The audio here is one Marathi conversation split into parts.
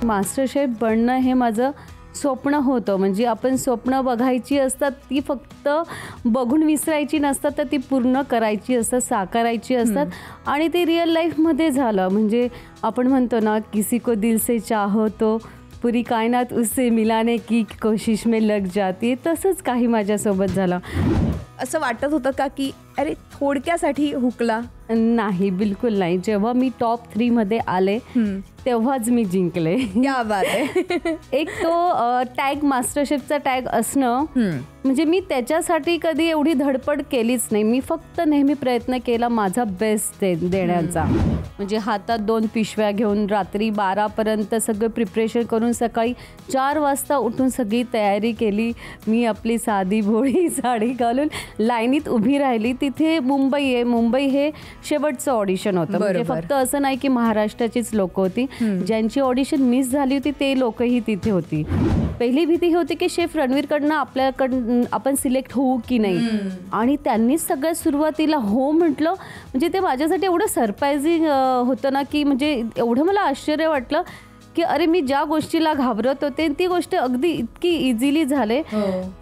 मास्टर शेफ बनणं हे माझं स्वप्न होतं. म्हणजे आपण स्वप्न बघायची असतात, ती फक्त बघून विसरायची नसतात, तर ती पूर्ण करायची असतात, साकारायची असतात. आणि ते रिअल लाईफमध्ये झालं. म्हणजे आपण म्हणतो ना, किसी को दिल से चाहो तो पुरी कायनात उससे मिलाने की कोशिश में लग जाती. तसंच काही माझ्यासोबत झालं. असं वाटत होतं का की अरे थोडक्यासाठी हुकला? नाही, बिलकुल नाही. जेव्हा मी टॉप 3 मध्ये आले तेव्हाच मी जिंकले. क्या बात आहे. एक तो टॅग, मास्टर शेफचा टॅग असणं, म्हणजे मी त्याच्यासाठी कधी एवढी धडपड केलीच नाही. मी फक्त नेहमी प्रयत्न केला माझा बेस्ट देण्याचा. म्हणजे हातात 2 पिशव्या घेऊन रात्री 12 पर्यंत सगळं प्रिपरेशन करून सकाळी 4 वाजता उठून सगळी तयारी केली. मी आपली साधी भोळी साडी घालून लाईनीत उभी राहिली. तिथे मुंबई आहे. मुंबई हे शेवटचं ऑडिशन होतं. म्हणजे फक्त असं नाही की महाराष्ट्राचीच लोक होती. ज्यांची ऑडिशन मिस झाली होती ते लोकही तिथे होती. पहिली भीती ही होती की शेफ रणवीरकडनं आपल्याकडनं आपण सिलेक्ट होऊ की नाही. आणि त्यांनीच सगळ्यात सुरुवातीला हो म्हटलं. म्हणजे ते माझ्यासाठी एवढं सरप्रायझिंग होतं ना, की म्हणजे एवढं मला आश्चर्य वाटलं की अरे मी ज्या गोष्टीला घाबरत होते ती गोष्ट अगदी इतकी इझिली झाले.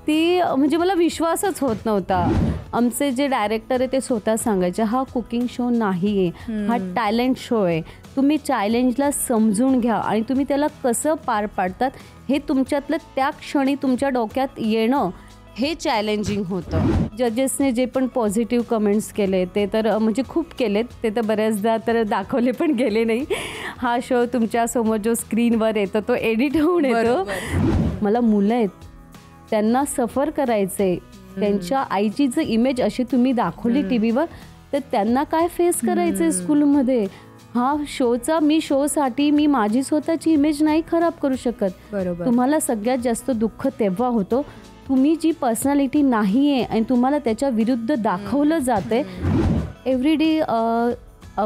ती म्हणजे मला विश्वासच होत नव्हता. आमचे जे डायरेक्टर आहे ते स्वतः सांगायचे, हा कुकिंग शो नाही आहे, हा टॅलेंट शो आहे. तुम्ही चॅलेंजला समजून घ्या आणि तुम्ही त्याला कसं पार पाडतात हे तुमच्यातलं त्या क्षणी तुमच्या डोक्यात येणं हे चॅलेंजिंग होतं. जजेसने जे पण पॉझिटिव्ह कमेंट्स केले ते तर म्हणजे खूप केलेत. ते तर बऱ्याचदा तर दाखवले पण गेले नाही. हा शो तुमच्यासमोर जो स्क्रीनवर येतो तो एडिट होऊन येतो. मला मुलं आहेत, त्यांना सफर करायचं आहे. त्यांच्या आईची जर इमेज अशी तुम्ही दाखवली टी व्हीवर तर त्यांना काय फेस करायचं आहे स्कूलमध्ये. हा शोचा मी शोसाठी मी माझी स्वतःची इमेज नाही खराब करू शकत. तुम्हाला सगळ्यात जास्त दुःख तेव्हा होतो तुम्ही जी पर्सनॅलिटी नाही आहे आणि तुम्हाला त्याच्या विरुद्ध दाखवलं जाते. एव्हरीडे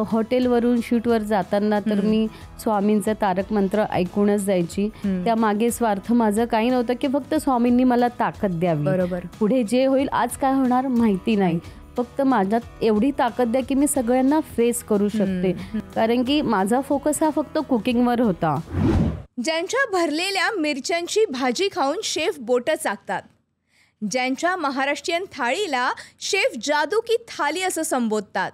हॉटेलवरून शूटवर जाताना तर मी स्वामींचं तारक मंत्र ऐकूनच जायची. त्यामागे स्वार्थ माझं काही नव्हतं की फक्त स्वामींनी मला ताकद द्यावी. पुढे जे होईल आज काय होणार माहिती नाही, फक्त माझ्यात एवढी ताकद द्या की मी सगळ्यांना फेस करू शकते. कारण की माझा फोकस हा फक्त कुकिंगवर होता. ज्यांच्या भरलेल्या मिरच्यांची भाजी खाऊन शेफ बोटं चाकतात, ज्यांच्या महाराष्ट्रीयन थाळीला शेफ जादू की थाली असं संबोधतात,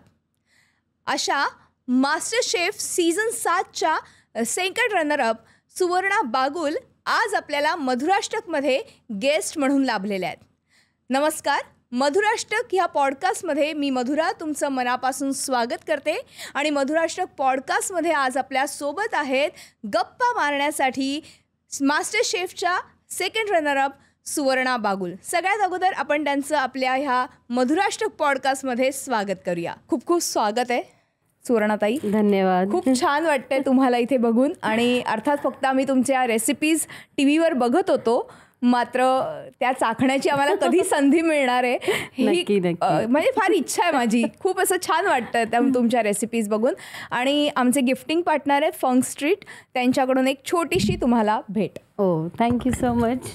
अशा मास्टर शेफ सीझन 7च्या सेकंड रनरअप सुवर्णा बागुल आज आपल्याला मधुराष्टकमध्ये गेस्ट म्हणून लाभलेल्या आहेत. नमस्कार. मधुराष्टक ह्या पॉडकास्टमध्ये मी मधुरा तुमचं मनापासून स्वागत करते. आणि मधुराष्टक पॉडकास्टमध्ये आज आपल्या सोबत आहेत गप्पा मारण्यासाठी मास्टर शेफच्या सेकंड रनरअप सुवर्णा बागुल. सगळ्यात अगोदर आपण त्यांचं आपल्या ह्या मधुराष्टक पॉडकास्टमध्ये स्वागत करूया. खूप खूप स्वागत आहे सुवर्णाताई. धन्यवाद. खूप छान वाटतंय तुम्हाला इथे बघून. आणि अर्थात फक्त आम्ही तुमच्या रेसिपीज टी व्हीवर बघत होतो, मात्र त्या चाखण्याची आम्हाला कधी संधी मिळणार आहे नक्की. म्हणजे फार इच्छा आहे माझी. खूप असं छान वाटतं त्या तुमच्या रेसिपीज बघून. आणि आमचे गिफ्टिंग पार्टनर आहेत फंक स्ट्रीट, त्यांच्याकडून एक छोटीशी तुम्हाला भेट. Thank you so much.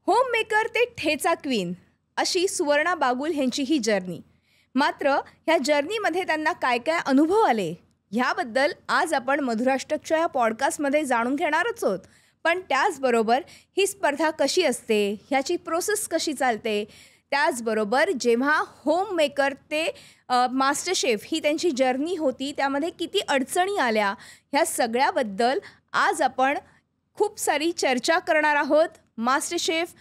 Home maker ते ठेचा क्वीन अशी सुवर्णा बागुल ह्यांची ही जर्नी. मात्र ह्या जर्नीमध्ये त्यांना काय काय अनुभव आले ह्याबद्दल आज आपण मधुराष्टकच्या या पॉडकास्टमध्ये जाणून घेणारच आहोत. पण त्याचबरोबर ही स्पर्धा कशी असते, ह्याची प्रोसेस कशी चालते, त्याचबरोबर जेव्हा होम मेकर ते मास्टर शेफ ही त्यांची जर्नी होती त्यामध्ये किती अडचणी आल्या, ह्या सगळ्याबद्दल आज आपण खूप सारी चर्चा करणार आहोत मास्टर शेफ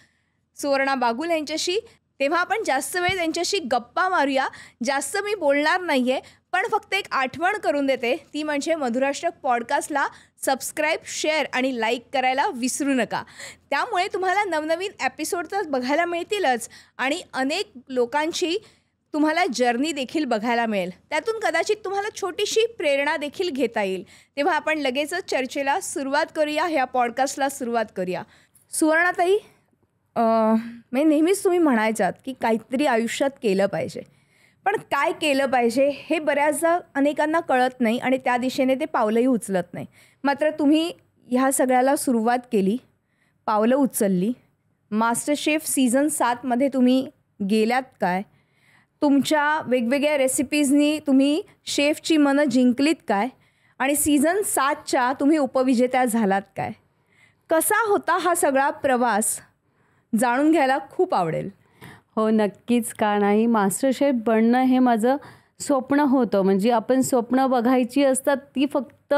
सुवर्णा बागुल यांच्याशी. तेव्हा आपण जास्त वेळ त्यांच्याशी गप्पा मारूया. जास्त मी बोलणार नाही आहे, पण फक्त एक आठवण करून देते, ती म्हणजे मधुराष्टक पॉडकास्टला सबस्क्राईब, शेअर आणि लाईक करायला विसरू नका. त्यामुळे तुम्हाला नवनवीन एपिसोड तर बघायला मिळतीलच आणि अनेक लोकांची तुम्हाला जर्नी देखील बघायला मिळेल. त्यातून कदाचित तुम्हाला छोटीशी प्रेरणा देखील घेता येईल. तेव्हा आपण लगेचच चर्चेला सुरुवात करूया, ह्या पॉडकास्टला सुरुवात करूया. सुवर्णाताई, म्हणजे नेहमीच तुम्ही म्हणायचात की काहीतरी आयुष्यात केलं पाहिजे, पण काय केलं पाहिजे हे बऱ्याचदा अनेकांना कळत नाही आणि त्या दिशेने ते पावलंही उचलत नाही. मात्र तुम्ही ह्या सगळ्याला सुरुवात केली, पावलं उचलली. मास्टर शेफ सीझन 7मध्ये तुम्ही गेल्यात काय? तुमच्या वेगवेगळ्या रेसिपीजनी तुम्ही शेफची मनं जिंकलीत काय? आणि सीझन 7च्या तुम्ही उपविजेत्या झालात काय? कसा होता हा सगळा प्रवास जाणून घ्यायला खूप आवडेल. हो नक्कीच, का नाही. मास्टर शेफ बनणं हे माझं स्वप्न होतं. म्हणजे आपण स्वप्न बघायची असतात, ती फक्त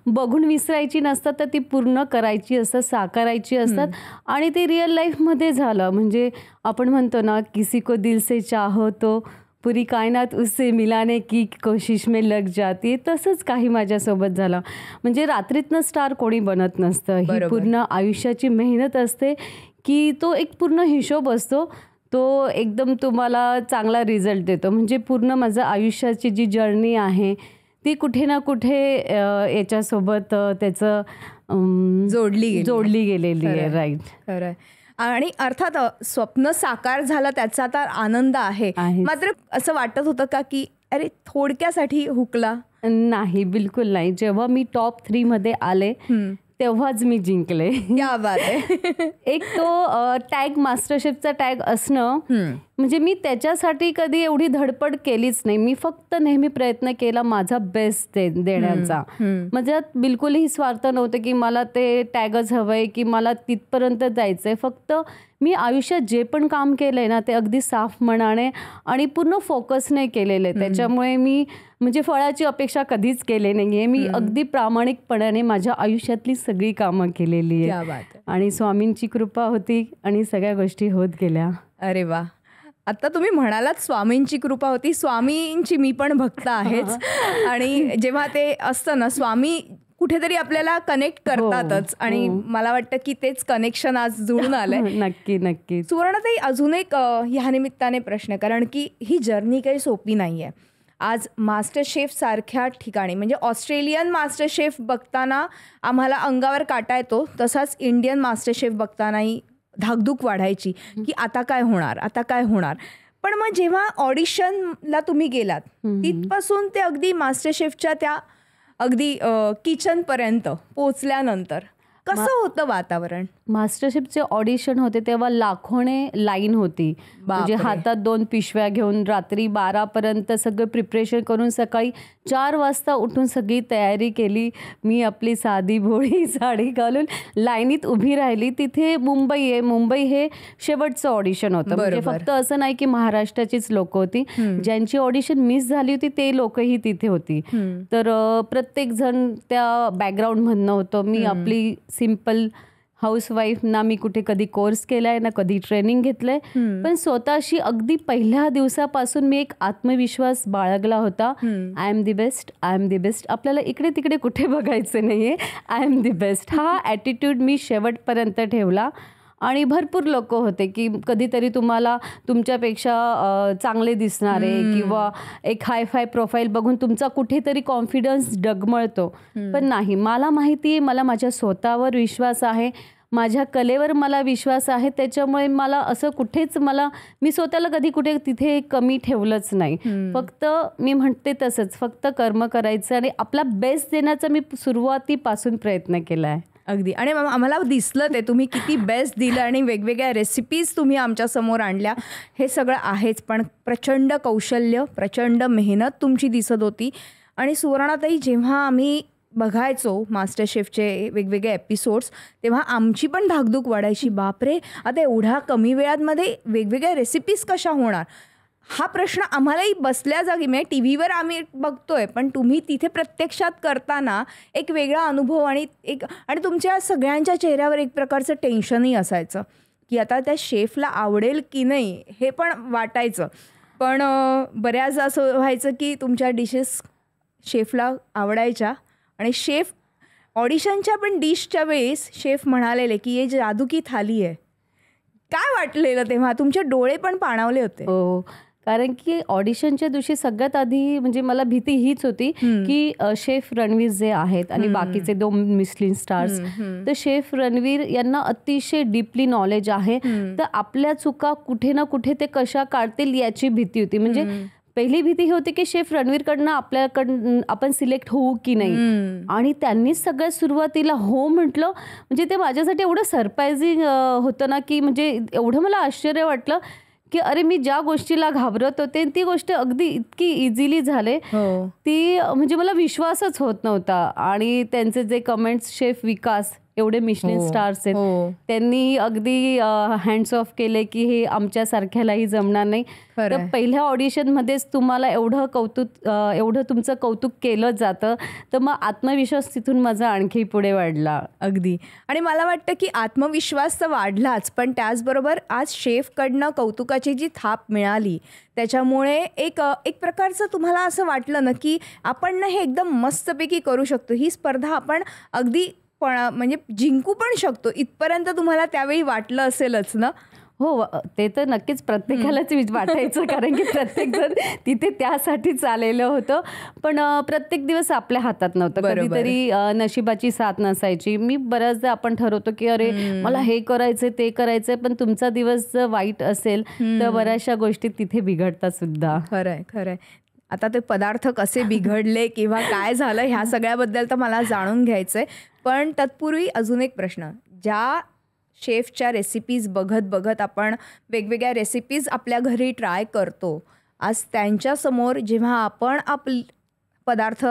बघून विसरायची नसतात, तर ती पूर्ण करायची असतात, साकारायची असतात. आणि ते रिअल लाईफमध्ये झालं. म्हणजे आपण म्हणतो ना, किसी को दिल से चाहो तो पुरी कायनात उससे मिलाने की कोशिश में लग जाती. तसंच काही माझ्यासोबत झालं. म्हणजे रात्रीतनं स्टार कोणी बनत नसतं. ही पूर्ण आयुष्याची मेहनत असते की तो एक पूर्ण हिशोब असतो, तो एकदम तुम्हाला चांगला रिझल्ट देतो. म्हणजे पूर्ण माझं आयुष्याची जी जर्नी आहे ती कुठे ना कुठे याच्यासोबत त्याचं जोडली गेलेली आहे. राईट, खरं आहे. आणि अर्थात स्वप्न साकार झालं त्याचा तर आनंद आहे. मात्र असं वाटत होतं का की अरे थोडक्यासाठी हुकला? नाही, बिलकुल नाही. जेव्हा मी टॉप 3 मध्ये आले तेव्हाच मी जिंकले. क्या बात आहे. एक तो टॅग, मास्टर शेफचा टॅग असणं, म्हणजे मी त्याच्यासाठी कधी एवढी धडपड केलीच नाही. मी फक्त नेहमी प्रयत्न केला माझा बेस्ट देण्याचा. माझ्यात बिलकुलही स्वार्थ नव्हतं की मला ते टॅगच हवंय की मला तिथपर्यंत जायचंय. फक्त मी आयुष्यात जे पण काम केलंय ना ते अगदी साफ मनाने आणि पूर्ण फोकसने केलेलं आहे. त्याच्यामुळे मी म्हणजे फळाची अपेक्षा कधीच केली नाहीये. मी अगदी प्रामाणिकपणाने माझ्या आयुष्यातली सगळी कामं केलेली आहे. आणि स्वामींची कृपा होती आणि सगळ्या गोष्टी होत गेल्या. अरे वा. आता तुम्ही म्हणालात स्वामींची कृपा होती. स्वामींची मी पण भक्त आहेच. आणि जेव्हा ते असतं ना, स्वामी कुठेतरी आपल्याला कनेक्ट करतातच. आणि मला वाटतं की तेच कनेक्शन आज जुळून आलंय. नक्की नक्की. सुवर्णाताई, अजून एक ह्या निमित्ताने प्रश्न, कारण की ही जर्नी काही सोपी नाही आहे. आज मास्टर शेफ सारख्या ठिकाणी, म्हणजे ऑस्ट्रेलियन मास्टर शेफ बघताना आम्हाला अंगावर काटा येतो, तसाच इंडियन मास्टर शेफ बघतानाही धाकधूक वाढायची की आता काय होणार, आता काय होणार. पण मग जेव्हा ऑडिशनला तुम्ही गेलात तिथपासून ते अगदी मास्टर शेफच्या त्या अगदी किचनपर्यंत पोचल्यानंतर कसं होतं वातावरण? मास्टरशेफचे ऑडिशन होते तेव्हा लाखोने लाईन होती. म्हणजे हातात 2 पिशव्या घेऊन रात्री 12 पर्यंत सगळं प्रिपरेशन करून सकाळी 4 वाजता उठून सगळी तयारी केली. मी आपली साधी भोळी साडी घालून लाईनीत उभी राहिली. तिथे मुंबई आहे. मुंबई हे शेवटचं ऑडिशन होतं. म्हणजे फक्त असं नाही की महाराष्ट्राचीच लोक होती. ज्यांची ऑडिशन मिस झाली होती ते लोकही तिथे होती. तर प्रत्येक जण त्या बॅकग्राऊंड मधनं होतं. मी आपली सिंपल हाऊसवाईफ, ना मी कुठे कधी कोर्स केलाय ना कधी ट्रेनिंग घेतलंय, पण स्वतःशी अगदी पहिल्या दिवसापासून मी एक आत्मविश्वास बाळगला होता. I am the best, I am the best. आपल्याला इकडे तिकडे कुठे बघायचं नाहीये. आय एम दी बेस्ट हा ॲटिट्यूड मी शेवटपर्यंत ठेवला. आणि भरपूर लोक होते की कधीतरी तुम्हाला तुमच्यापेक्षा चांगले दिसणारे किंवा एक हाय फाय प्रोफाईल बघून तुमचा कुठेतरी कॉन्फिडन्स डगमळतो. पण नाही, मला माहिती आहे, मला माझ्या स्वतःवर विश्वास आहे, माझ्या कलेवर मला विश्वास आहे. त्याच्यामुळे मला असं कुठेच मी स्वतःला कधी कुठे तिथे कमी ठेवलंच नाही. फक्त मी म्हणते तसंच, फक्त कर्म करायचं आणि आपला बेस्ट देण्याचा मी सुरुवातीपासून प्रयत्न केला आहे. अगदी. आणि आम्हाला दिसलं ते तुम्ही किती बेस्ट दिलं आणि वेगवेगळ्या रेसिपीज तुम्ही आमच्या समोर आणल्या, हे सगळं आहेच. पण प्रचंड कौशल्य, प्रचंड मेहनत तुमची दिसत होती. आणि सुवर्णाताई, जेव्हा आम्ही बघायचो मास्टर शेफचे वेगवेगळे एपिसोड्स, तेव्हा आमची पण धाकधूक वाढायची. बापरे, आता एवढ्या कमी वेळांमध्ये वेगवेगळ्या रेसिपीज कशा होणार, हा प्रश्न आम्हालाही बसल्या जागी. म्हणजे टी व्हीवर आम्ही बघतोय, पण तुम्ही तिथे प्रत्यक्षात करताना एक वेगळा अनुभव आणि तुमच्या सगळ्यांच्या चेहऱ्यावर एक प्रकारचं टेन्शनही असायचं की आता त्या शेफला आवडेल की नाही हे पण वाटायचं. पण बऱ्याच असं व्हायचं की तुमच्या डिशेस शेफला आवडायच्या. आणि शेफ ऑडिशनच्या पण डिशच्या वेळेस शेफ म्हणालेले की हे जादू की थाली आहे. काय वाटलेलं तेव्हा? तुमचे डोळे पण पाणावले होते. हो, कारण की ऑडिशनच्या दिवशी सगळ्यात आधी म्हणजे मला भीती हीच होती की शेफ रणवीर जे आहेत आणि बाकीचे 2 मिशलिन स्टार्स, तर शेफ रणवीर यांना अतिशय डीपली नॉलेज आहे. तर आपल्या चुका कुठे ना कुठे ते कशा काढतील याची भीती होती. म्हणजे पहिली भीती ही होती की शेफ रणवीरकडनं आपण सिलेक्ट होऊ की नाही. आणि त्यांनीच सगळ्यात सुरुवातीला हो म्हटलं. म्हणजे ते माझ्यासाठी एवढं सरप्रायझिंग होतं ना की म्हणजे एवढं मला आश्चर्य वाटलं की अरे मी ज्या गोष्टीला घाबरत होते ती गोष्ट अगदी इतकी इझिली झाले ती म्हणजे मला विश्वासच होत नव्हता. आणि त्यांचे जे कमेंट्स, शेफ विकास एवढे मिशलिन स्टार्स आहेत, त्यांनी अगदी हँड्स ऑफ केले की हे आमच्यासारख्यालाही जमणार नाही. तर पहिल्या ऑडिशनमध्येच तुम्हाला एवढं तुमचं कौतुक केलं जातं तर मग आत्मविश्वास तिथून माझा आणखी पुढे वाढला. अगदी. आणि मला वाटतं की आत्मविश्वास तर वाढलाच, पण त्याचबरोबर आज शेफकडनं कौतुकाची जी थाप मिळाली त्याच्यामुळे एक प्रकारचं तुम्हाला असं वाटलं ना की आपण ना हे एकदम मस्तपैकी करू शकतो, ही स्पर्धा आपण अगदी म्हणजे जिंकू पण शकतो, इथपर्यंत तुम्हाला त्यावेळी वाटलं असेलच ना? हो, ते तर नक्कीच प्रत्येकालाच वाटायचं कारण की प्रत्येकजण तिथे त्यासाठीच आलेलं होतं. पण प्रत्येक दिवस आपल्या हातात नव्हतं, कधीतरी नशिबाची साथ नसायची. मी बऱ्याचदा आपण ठरवतो की अरे मला हे करायचंय ते करायचंय, पण तुमचा दिवस जर वाईट असेल तर बऱ्याचशा गोष्टी तिथे बिघडतात सुद्धा. खरंय खरंय. आता ते पदार्थ कसे बिघडले किंवा काय झालं ह्या सगळ्याबद्दल तर मला जाणून घ्यायचंय. पण तत्पूर्वी अजून एक प्रश्न, ज्या शेफच्या रेसिपीज बघत आपण वेगवेगळ्या रेसिपीज आपल्या घरी ट्राय करतो, आज त्यांच्यासमोर जेव्हा आपण आपले पदार्थ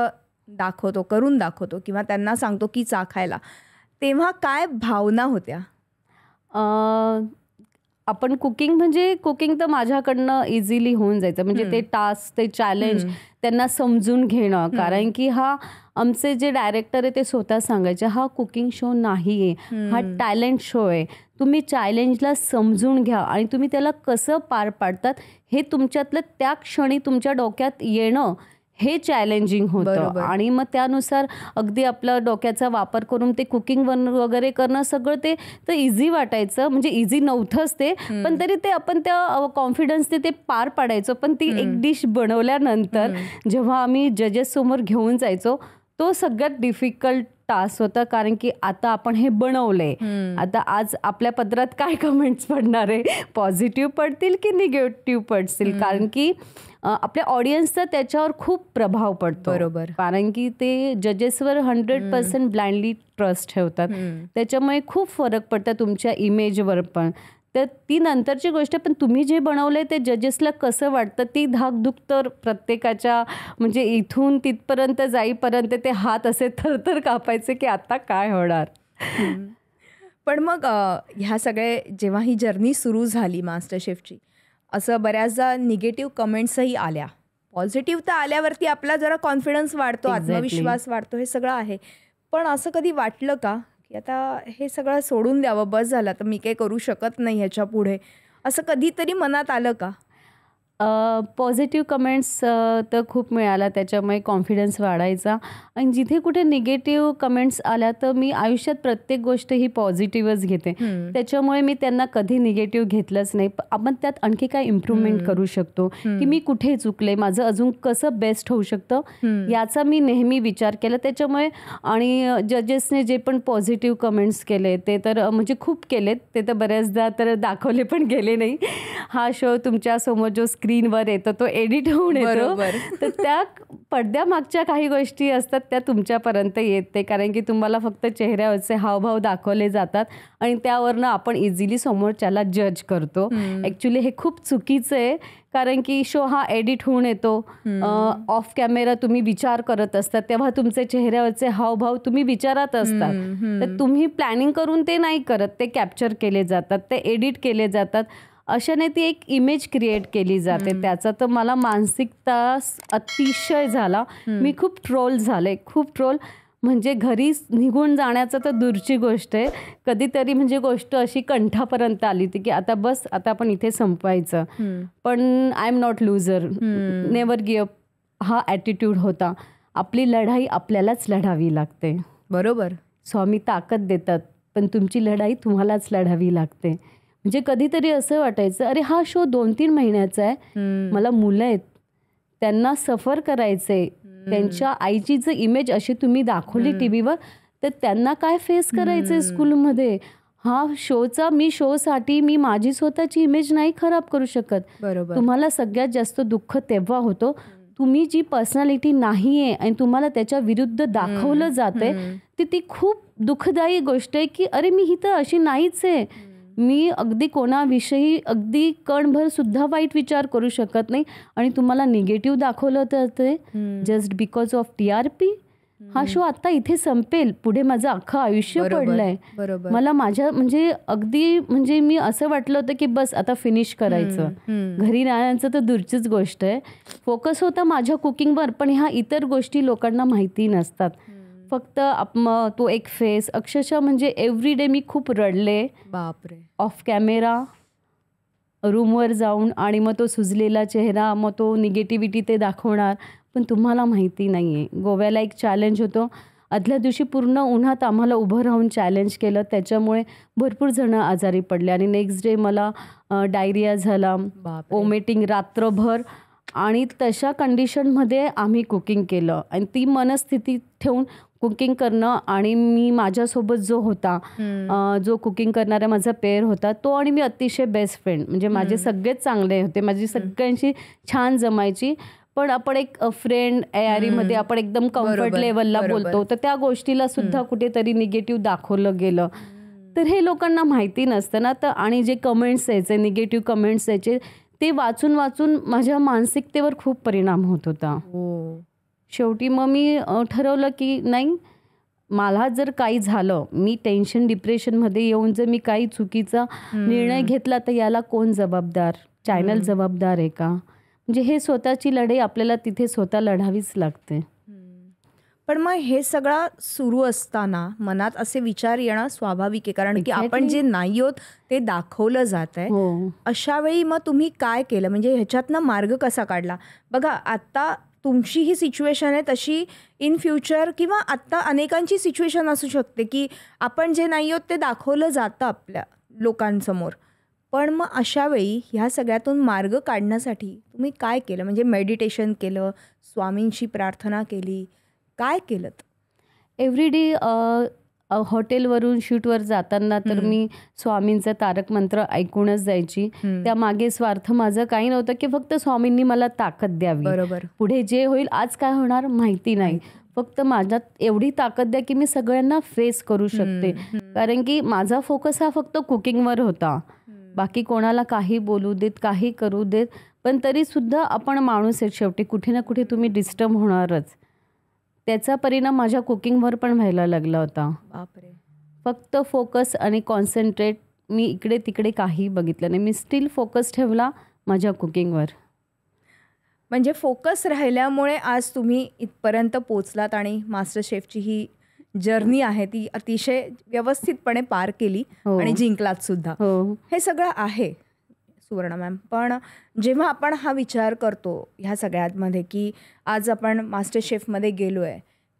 करून दाखवतो किंवा त्यांना सांगतो की चाखायला, तेव्हा काय भावना होत्या? आपण कुकिंग तर माझ्याकडनं इझिली होऊन जायचं. म्हणजे ते टास्क, ते चॅलेंज त्यांना समजून घेणं. कारण की हा आमचे जे डायरेक्टर आहे ते स्वतः सांगायचे हा कुकिंग शो नाही आहे, हा टॅलेंट शो आहे. तुम्ही चॅलेंजला समजून घ्या आणि तुम्ही त्याला कसं पार पाडतात हे तुमच्यातलं त्या क्षणी तुमच्या डोक्यात येणं हे चॅलेंजिंग होतं. आणि मग त्यानुसार अगदी आपला डोक्याचा वापर करून ते कुकिंग वगैरे करणं सगळं ते तर इझी वाटायचं. म्हणजे इझी नव्हतंच ते, पण तरी ते आपण त्या कॉन्फिडन्सने ते पार पाडायचो. पण ती एक डिश बनवल्यानंतर जेव्हा आम्ही जजेस समोर घेऊन जायचो तो सगळ्यात डिफिकल्ट टास्क होता. कारण की आता आपण हे बनवलंय, आता आज आपल्या पत्रात काय कमेंट्स पडणार आहे, पॉझिटिव्ह पडतील की निगेटिव्ह पडतील. कारण की आपल्या ऑडियन्सचा त्याच्यावर खूप प्रभाव पडतो. बरोबर. कारण की ते जजेसवर 100% ब्लाइंडली ट्रस्ट ठेवतात, त्याच्यामुळे खूप फरक पडतात तुमच्या इमेजवर पण. तर ती नंतरची गोष्ट, पण तुम्ही जे बनवलंय ते जजेसला कसं वाटतं ती धाकधूक तर प्रत्येकाच्या म्हणजे इथून तिथपर्यंत जाईपर्यंत ते हात असे थरथर कापायचे की आता काय होणार. पण मग ह्या सगळे जेव्हा ही जर्नी सुरू झाली मास्टर शेफची, असं बऱ्याचदा निगेटिव्ह कमेंट्सही आल्या. पॉझिटिव्ह तर आल्यावरती आपला जरा कॉन्फिडन्स वाढतो, आत्मविश्वास वाढतो, हे सगळं आहे. पण असं कधी वाटलं का की आता हे सगळं सोडून द्यावं, बस झालं तर मी काही करू शकत नाही ह्याच्या पुढे, असं कधीतरी मनात आलं का? पॉझिटिव्ह कमेंट्स तर खूप मिळाल्या, त्याच्यामुळे कॉन्फिडन्स वाढायचा. आणि जिथे कुठे निगेटिव्ह कमेंट्स आल्या तर मी आयुष्यात प्रत्येक गोष्ट ही पॉझिटिव्हच घेते, त्याच्यामुळे मी त्यांना कधी निगेटिव्ह घेतलंच नाही. आपण त्यात आणखी काय इम्प्रूव्हमेंट करू शकतो की मी कुठे चुकले, माझं अजून कसं बेस्ट होऊ शकतं याचा मी नेहमी विचार केला. त्याच्यामुळे आणि जजेसने जे पण पॉझिटिव्ह कमेंट्स केले ते तर म्हणजे खूप केलेत, ते तर बऱ्याचदा तर दाखवले पण गेले नाही. हा शो तुमच्यासमोर जो स्क्रीनवर येतो तो एडिट होऊन येतो, तर त्या पडद्यामागच्या काही गोष्टी असतात त्या तुमच्यापर्यंत येते. कारण की तुम्हाला फक्त चेहऱ्यावरचे हावभाव दाखवले जातात आणि त्यावरनं आपण इझिली समोरच्याला जज करतो. ॲक्च्युली हे खूप चुकीचं आहे, कारण की शो हा एडिट होऊन येतो. ऑफ कॅमेरा तुम्ही विचार करत असतात, तेव्हा तुमचे चेहऱ्यावरचे हावभाव तुम्ही विचारात असतात. तर तुम्ही प्लॅनिंग करून ते नाही करत, ते कॅप्चर केले जातात, ते एडिट केले जातात. अशाने ती एक इमेज क्रिएट केली जाते. त्याचा तर मला मानसिक त्रास अतिशय झाला. मी खूप ट्रोल झाले, खूप ट्रोल. म्हणजे घरी निघून जाण्याचं तर दूरची गोष्ट आहे, कधीतरी म्हणजे गोष्ट अशी कंठापर्यंत आली होती की आता बस, आता आपण इथे संपवायचं. पण I am not loser, never give up हा ॲटिट्यूड होता. आपली लढाई आपल्यालाच लढावी लागते. बरोबर. स्वामी ताकद देतात, पण तुमची लढाई तुम्हालाच लढावी लागते. म्हणजे कधीतरी असं वाटायचं अरे हा शो 2-3 महिन्याचा आहे, मला मुलं आहेत, त्यांना सफर करायचंय, त्यांच्या आईची जर इमेज अशी तुम्ही दाखवली टीव्हीवर तर त्यांना काय फेस करायचंय स्कूलमध्ये. हा शोसाठी मी माझी स्वतःची इमेज नाही खराब करू शकत. बरोबर. तुम्हाला सगळ्यात जास्त दुःख तेव्हा होतो तुम्ही जी पर्सनॅलिटी नाही आहे आणि तुम्हाला त्याच्या विरुद्ध दाखवलं जातंय, ती खूप दुःखदायी गोष्ट आहे की अरे मी ही तर अशी नाहीच आहे. मी अगदी कोणाविषयी अगदी कणभर सुद्धा वाईट विचार करू शकत नाही. आणि तुम्हाला निगेटिव्ह दाखवलं तर ते जस्ट बिकॉज ऑफ TRP. हा शो आता इथे संपेल, पुढे माझं अख्खं आयुष्य पडलंय. मला माझ्या म्हणजे अगदी म्हणजे मी असं वाटलं होतं की बस आता फिनिश करायचं, घरी राहण्याचं तर दूरचीच गोष्ट आहे. फोकस होता माझ्या कुकिंगवर, पण ह्या इतर गोष्टी लोकांना माहिती नसतात. फक्त तो एक फेस अक्षरशः म्हणजे एव्हरीडे मी खूप रडले. बापरे. ऑफ कॅमेरा रूमवर जाऊन, आणि मग तो सुजलेला चेहरा, मग तो निगेटिव्हिटी ते दाखवणार. पण तुम्हाला माहिती नाही आहे, गोव्याला एक चॅलेंज होतं. आदल्या दिवशी पूर्ण उन्हात आम्हाला उभं राहून चॅलेंज केलं, त्याच्यामुळे भरपूर जणं आजारी पडले. आणि नेक्स्ट डे मला डायरिया झाला, वॉमिटिंग रात्रभर. आणि तशा कंडिशनमध्ये आम्ही कुकिंग केलं. आणि ती मनस्थिती ठेवून कुकिंग करणं, आणि मी माझ्यासोबत जो होता, जो कुकिंग करणारा माझा पेअर होता, तो आणि मी अतिशय बेस्ट फ्रेंड. म्हणजे माझे सगळेच चांगले होते, माझी सगळ्यांशी छान जमायची. पण आपण एक फ्रेंड मध्ये आपण एकदम कम्फर्ट लेवलला बोलतो, तर त्या गोष्टीला सुद्धा कुठेतरी निगेटिव्ह दाखवलं गेलं. तर हे लोकांना माहिती नसतं ना. तर आणि जे कमेंट्स यायचे, निगेटिव्ह कमेंट्स यायचे, ते वाचून वाचून माझ्या मानसिकतेवर खूप परिणाम होत होता. शेवटी मग मी ठरवलं की नाही, मला जर काही झालं, मी टेन्शन डिप्रेशनमध्ये येऊन जर मी काही चुकीचा निर्णय घेतला, तर याला कोण जबाबदार? चॅनल जबाबदार आहे का? म्हणजे हे स्वतःची लढाई आपल्याला तिथे स्वतः लढावीच लागते. पण मग हे सगळं सुरू असताना मनात असे विचार येणं स्वाभाविक आहे, कारण की आपण जे नाही आहोत ते दाखवलं जात आहे. अशा वेळी मग तुम्ही काय केलं, म्हणजे ह्याच्यातनं मार्ग कसा काढला? बघा, आता तुमची ही सिच्युएशन आहे, तशी इन फ्युचर किंवा आत्ता अनेकांची सिच्युएशन असू शकते की आपण जे नाही आहोत ते दाखवलं जातं आपल्या लोकांसमोर. पण मग अशा वेळी ह्या सगळ्यातून मार्ग काढण्यासाठी तुम्ही काय केलं? म्हणजे मेडिटेशन केलं, स्वामींची प्रार्थना केली, काय केलं? एव्हरीडे हॉटेलवरून शूटवर जाताना तर मी स्वामींचं तारक मंत्र ऐकूनच जायची. त्यामागे स्वार्थ माझं काही नव्हतं की फक्त स्वामींनी मला ताकद द्यावी. बरोबर. पुढे जे होईल, आज काय होणार माहिती नाही, फक्त माझ्यात एवढी ताकद द्या की मी सगळ्यांना फेस करू शकते. कारण की माझा फोकस हा फक्त कुकिंगवर होता. बाकी कोणाला काही बोलू देत, काही करू देत, पण तरीसुद्धा आपण माणूस आहे शेवटी, कुठे ना कुठे तुम्ही डिस्टर्ब होणारच. त्याचा परिणाम माझ्या कुकिंगवर पण व्हायला लागला होता. बापरे. फक्त फोकस आणि कॉन्सन्ट्रेट, मी इकडे तिकडे काही बघितलं नाही. मी स्टील फोकस ठेवला माझ्या कुकिंगवर. म्हणजे फोकस राहिल्यामुळे आज तुम्ही इथपर्यंत पोचलात आणि मास्टर शेफची ही जर्नी आहे ती अतिशय व्यवस्थितपणे पार केली आणि जिंकलात सुद्धा. हे सगळं आहे सुवर्णा मॅम. पण जेव्हा आपण हा विचार करतो ह्या सगळ्यामध्ये की आज आपण मास्टर शेफमध्ये गेलो आहे,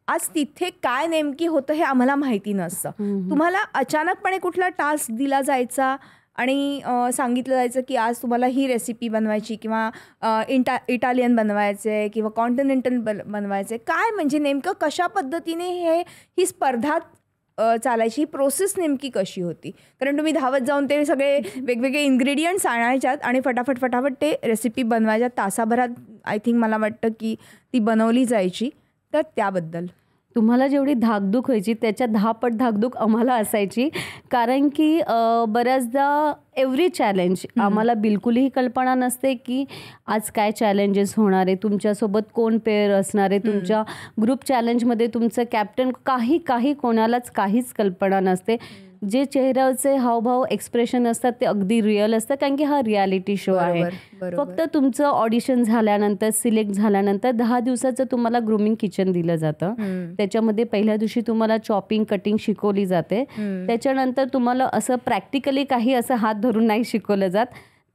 आज तिथे काय नेमकी होतं हे आम्हाला माहिती नसतं. तुम्हाला अचानकपणे कुठला टास्क दिला जायचा आणि सांगितलं जायचं की आज तुम्हाला ही रेसिपी बनवायची किंवा इटालियन बनवायचं आहे किंवा कॉन्टिनेंटल बनवायचं आहे, काय म्हणजे नेमकं कशा पद्धतीने ही स्पर्धा चालायची, ही प्रोसेस नेमकी कशी होती? कारण तुम्ही धावत जाऊन ते सगळे वेगवेगळे इन्ग्रेडियंट्स आणायच्यात आणि फटाफट ते रेसिपी बनवायच्या. तासाभरात आय थिंक मला वाटतं की ती बनवली जायची. तर त्याबद्दल तुम्हाला जेवढी धाकधूक व्हायची त्याच्या 10 पट धाकधूक आम्हाला असायची. कारण की बऱ्याचदा एव्हरी चॅलेंज आम्हाला बिलकुलही कल्पना नसते की आज काय चॅलेंजेस होणार आहे, तुमच्यासोबत कोण पेअर असणार आहे, तुमच्या ग्रुप चॅलेंजमध्ये तुमचं कॅप्टन, काही कोणालाच काहीच कल्पना नसते. जे चेहऱ्याचे हावभाव एक्सप्रेशन असतात ते अगदी रिअल असतात, कारण की हा रियालिटी शो आहे. फक्त तुमचं ऑडिशन झाल्यानंतर, सिलेक्ट झाल्यानंतर 10 दिवसाचं तुम्हाला ग्रूमिंग किचन दिलं जातं. त्याच्यामध्ये पहिल्या दिवशी तुम्हाला चॉपिंग कटिंग शिकवली जाते. त्याच्यानंतर तुम्हाला असं प्रॅक्टिकली काही असं हात धरून नाही शिकवलं जात.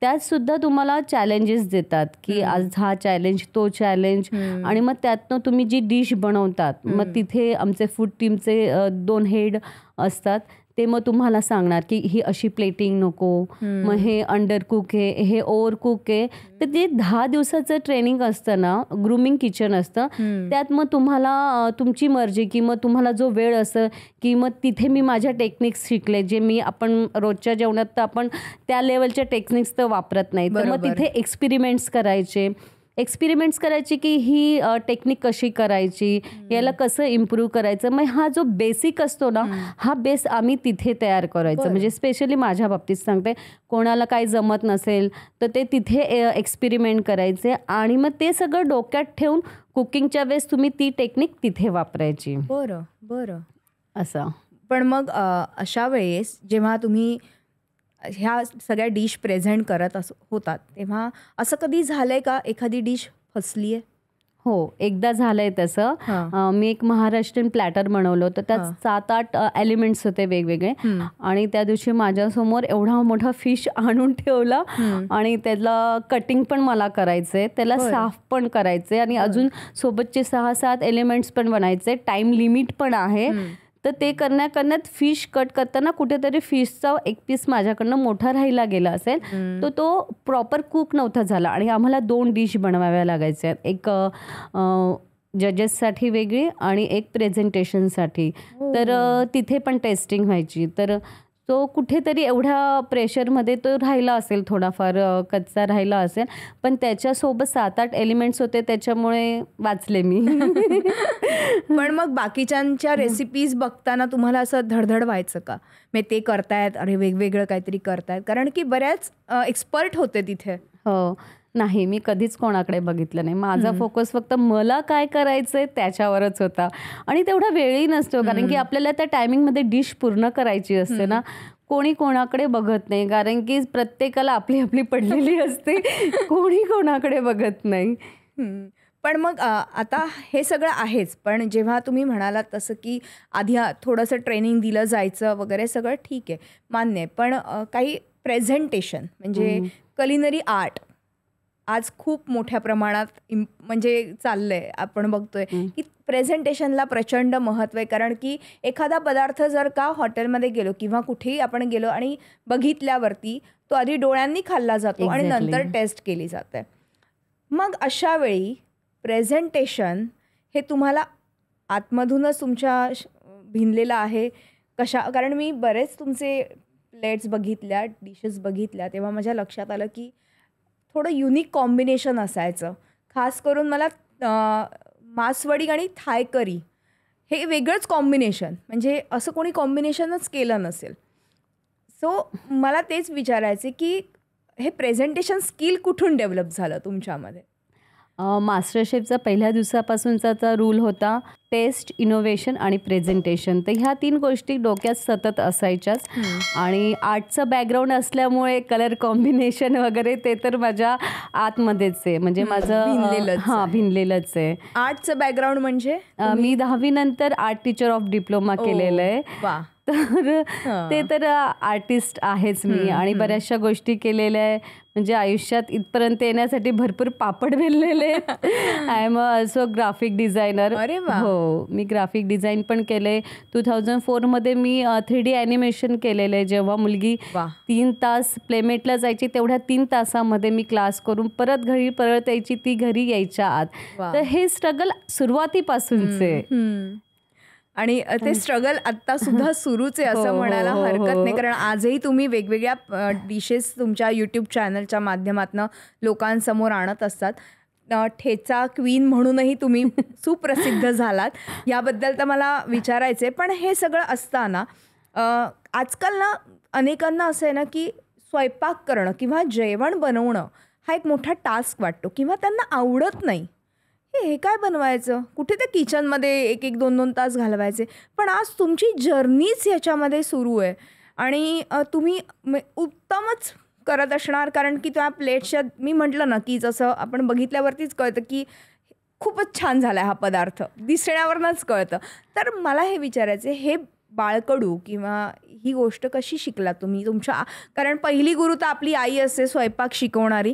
त्यात सुद्धा तुम्हाला चॅलेंजेस देतात की आज हा चॅलेंज, तो चॅलेंज, आणि मग त्यातनं तुम्ही जी डिश बनवतात, मग तिथे आमचे फूड टीमचे 2 हेड असतात. ते मग तुम्हाला सांगणार की ही अशी प्लेटिंग नको, मग हे अंडर कुक आहे, हे ओव्हर कुक आहे. तर ते 10 दिवसाचं ट्रेनिंग असतं ना, ग्रूमिंग किचन असतं. त्यात मग तुम्हाला तुमची मर्जी की मग तुम्हाला जो वेळ असं की मग तिथे मी माझ्या टेक्निक्स शिकले, जे मी आपण रोजच्या जेवणात तर आपण त्या लेवलच्या टेक्निक्स तर वापरत नाही. तर मग तिथे एक्सपेरिमेंट्स करायचे. एक्सपेरिमेंट्स करायची की ही टेक्निक कशी करायची, याला कसं इम्प्रूव्ह करायचं. मग हा जो बेसिक असतो ना, हा बेस आम्ही तिथे तयार करायचं. म्हणजे स्पेशली माझ्या बाबतीत सांगते, कोणाला काही जमत नसेल तर ते तिथे एक्सपेरिमेंट करायचे आणि मग ते सगळं डोक्यात ठेवून कुकिंगच्या वेळेस तुम्ही ती टेक्निक तिथे वापरायची. बरं असं. पण मग अशा वेळेस जेव्हा तुम्ही ह्या सगळ्या डिश प्रेझेंट करत होतात तेव्हा असं कधी झालंय का एखादी डिश फसली आहे? हो, एकदा झालंय तसं. मी एक महाराष्ट्रीयन प्लॅटर बनवलं होतं. त्यात 7-8 एलिमेंट्स होते वेगवेगळे आणि त्या दिवशी माझ्यासमोर एवढा मोठा फिश आणून ठेवला आणि त्याला कटिंग पण मला करायचंय, त्याला साफ पण करायचंय आणि अजून सोबतचे 6-7 एलिमेंट्स पण बनायचे. टाइम लिमिट पण आहे. तर ते करण्यात फिश कट करताना कुठेतरी फिशचा एक पीस माझ्याकडनं मोठा राहिला गेला असेल, तर तो प्रॉपर कुक नव्हता झाला आणि आम्हाला 2 डिश बनवाव्या लागायच्या. एक जजेससाठी वेगळी आणि एक प्रेझेंटेशनसाठी. तर तिथे पण टेस्टिंग व्हायची. तर तो कुठेतरी एवढ्या प्रेशरमध्ये तो राहिला असेल, थोडाफार कच्चा राहिला असेल, पण त्याच्यासोबत 7-8 एलिमेंट्स होते, त्याच्यामुळे वाचले मी. पण मग बाकीच्यांच्या रेसिपीज बघताना तुम्हाला असं धडधड व्हायचं का? मी ते करतायत, अरे वेगवेगळं काहीतरी करतायत, कारण की बऱ्याच एक्सपर्ट होते तिथे. हो, नाही, मी कधीच कोणाकडे बघितलं नाही. माझा फोकस फक्त मला काय करायचंय त्याच्यावरच होता आणि तेवढा वेळही नसतो, कारण की आपल्याला त्या टायमिंगमध्ये डिश पूर्ण करायची असते ना. कोणी कोणाकडे बघत नाही, कारण की प्रत्येकाला आपली आपली पडलेली असते. कोणी कोणाकडे बघत नाही. पण मग आता हे सगळं आहेच, पण जेव्हा तुम्ही म्हणालात तसं की आधी थोडंसं ट्रेनिंग दिलं जायचं वगैरे, सगळं ठीक आहे, मान्य आहे. पण काही प्रेझेंटेशन म्हणजे कलिनरी आर्ट आज खूप मोठ्या प्रमाणात म्हणजे चाललंय. आपण बघतोय की प्रेझेंटेशनला प्रचंड महत्त्व आहे, कारण की एखादा पदार्थ जर का हॉटेलमध्ये गेलो किंवा कुठेही आपण गेलो आणि बघितल्यावरती तो आधी डोळ्यांनी खाल्ला जातो आणि नंतर टेस्ट केली जाते. मग अशा वेळी प्रेझेंटेशन हे तुम्हाला आतमधूनच तुमच्या भिनलेलं आहे कशा? कारण मी बरेच तुमचे प्लेट्स बघितल्या, डिशेस बघितल्या, तेव्हा माझ्या लक्षात आलं की थोडं युनिक कॉम्बिनेशन असायचं. खास करून मला मासवडी आणि थाय करी हे वेगळंच कॉम्बिनेशन, म्हणजे असं कोणी कॉम्बिनेशनच केलं नसेल. सो मला तेच विचारायचे की हे प्रेझेंटेशन स्किल कुठून डेव्हलप झालं तुमच्यामध्ये? मास्टर शेफचा पहिल्या दिवसापासूनचा रूल होता टेस्ट, इनोव्हेशन आणि प्रेझेंटेशन. तर ह्या 3 गोष्टी डोक्यात सतत असायच्याच. आणि आर्टचं बॅकग्राऊंड असल्यामुळे कलर कॉम्बिनेशन वगैरे ते तर माझ्या आतमध्येच आहे, म्हणजे माझं भिनलेलंच आहे. आर्टचं बॅकग्राऊंड म्हणजे मी 10वी नंतर आर्ट टीचर ऑफ डिप्लोमा केलेलं आहे. तर ते तर आर्टिस्ट आहेच मी आणि बऱ्याचशा गोष्टी केलेल्या आहे. म्हणजे आयुष्यात इथपर्यंत येण्यासाठी भरपूर पापड वेललेले. I am also graphic designer. हो, मी ग्राफिक डिझाईन पण केले. 2004 मी 3D ॲनिमेशन केलेलं आहे. जेव्हा मुलगी 3 तास प्लेमेटला जायची, तेवढ्या 3 तासामध्ये मी क्लास करून परत घरी परत यायची, ती घरी यायच्या आत. तर हे स्ट्रगल सुरुवातीपासूनचे आणि ते स्ट्रगल आत्ता सुद्धा सुरूच आहे असं म्हणायला हरकत नाही, कारण आजही तुम्ही वेगवेगळ्या डिशेस तुमच्या यूट्यूब चॅनलच्या माध्यमातून लोकांसमोर आणत असतात. ठेचा क्वीन म्हणूनही तुम्ही सुप्रसिद्ध झालात, याबद्दल तर मला विचारायचं आहे. पण हे सगळं असताना आजकाल ना अनेकांना असं आहे ना की स्वयंपाक करणं किंवा जेवण बनवणं हा एक मोठा टास्क वाटतो किंवा त्यांना आवडत नाही. हे काय बनवायचं, कुठे त्या किचनमध्ये 1-1, 2-2 तास घालवायचे. पण आज तुमची जर्नीच याच्यामध्ये सुरू आहे आणि तुम्ही उत्तमच करत असणार, कारण की त्या प्लेट्सच्या मी म्हटलं ना की जसं आपण बघितल्यावरतीच कळतं की खूपच छान झाला आहे हा पदार्थ, दिसण्यावरनंच कळतं. तर मला हे विचारायचं आहे, हे बाळकडू किंवा ही गोष्ट कशी शिकला तुम्ही तुमच्या? कारण पहिली गुरु तर आपली आई असते स्वयंपाक शिकवणारी.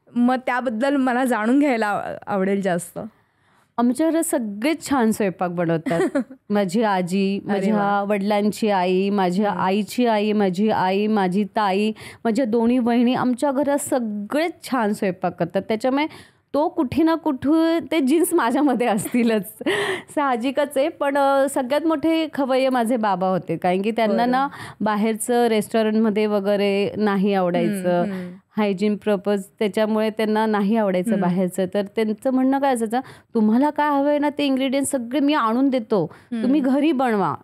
मग त्याबद्दल मला जाणून घ्यायला आवडेल जास्त. आमच्या घरात सगळेच छान स्वयंपाक बनवतात. माझी आजी, माझ्या वडिलांची आई, माझ्या आईची आई, माझी आई, माझी ताई, माझ्या 2 बहिणी, आमच्या घरात सगळेच छान स्वयंपाक करतात. त्याच्यामुळे तो कुठे ना कुठे ते जीन्स माझ्यामध्ये असतीलच, साहजिकच आहे. पण सगळ्यात मोठे खवय्ये माझे बाबा होते, कारण की त्यांना ना बाहेरचं रेस्टॉरंटमध्ये वगैरे नाही आवडायचं. हायजीन पर्पज, त्याच्यामुळे त्यांना नाही आवडायचं बाहेरचं. तर त्यांचं म्हणणं काय असायचं, तुम्हाला काय हवं आहे ना ते इन्ग्रेडियंट्स सगळे मी आणून देतो, तुम्ही घरी बनवा.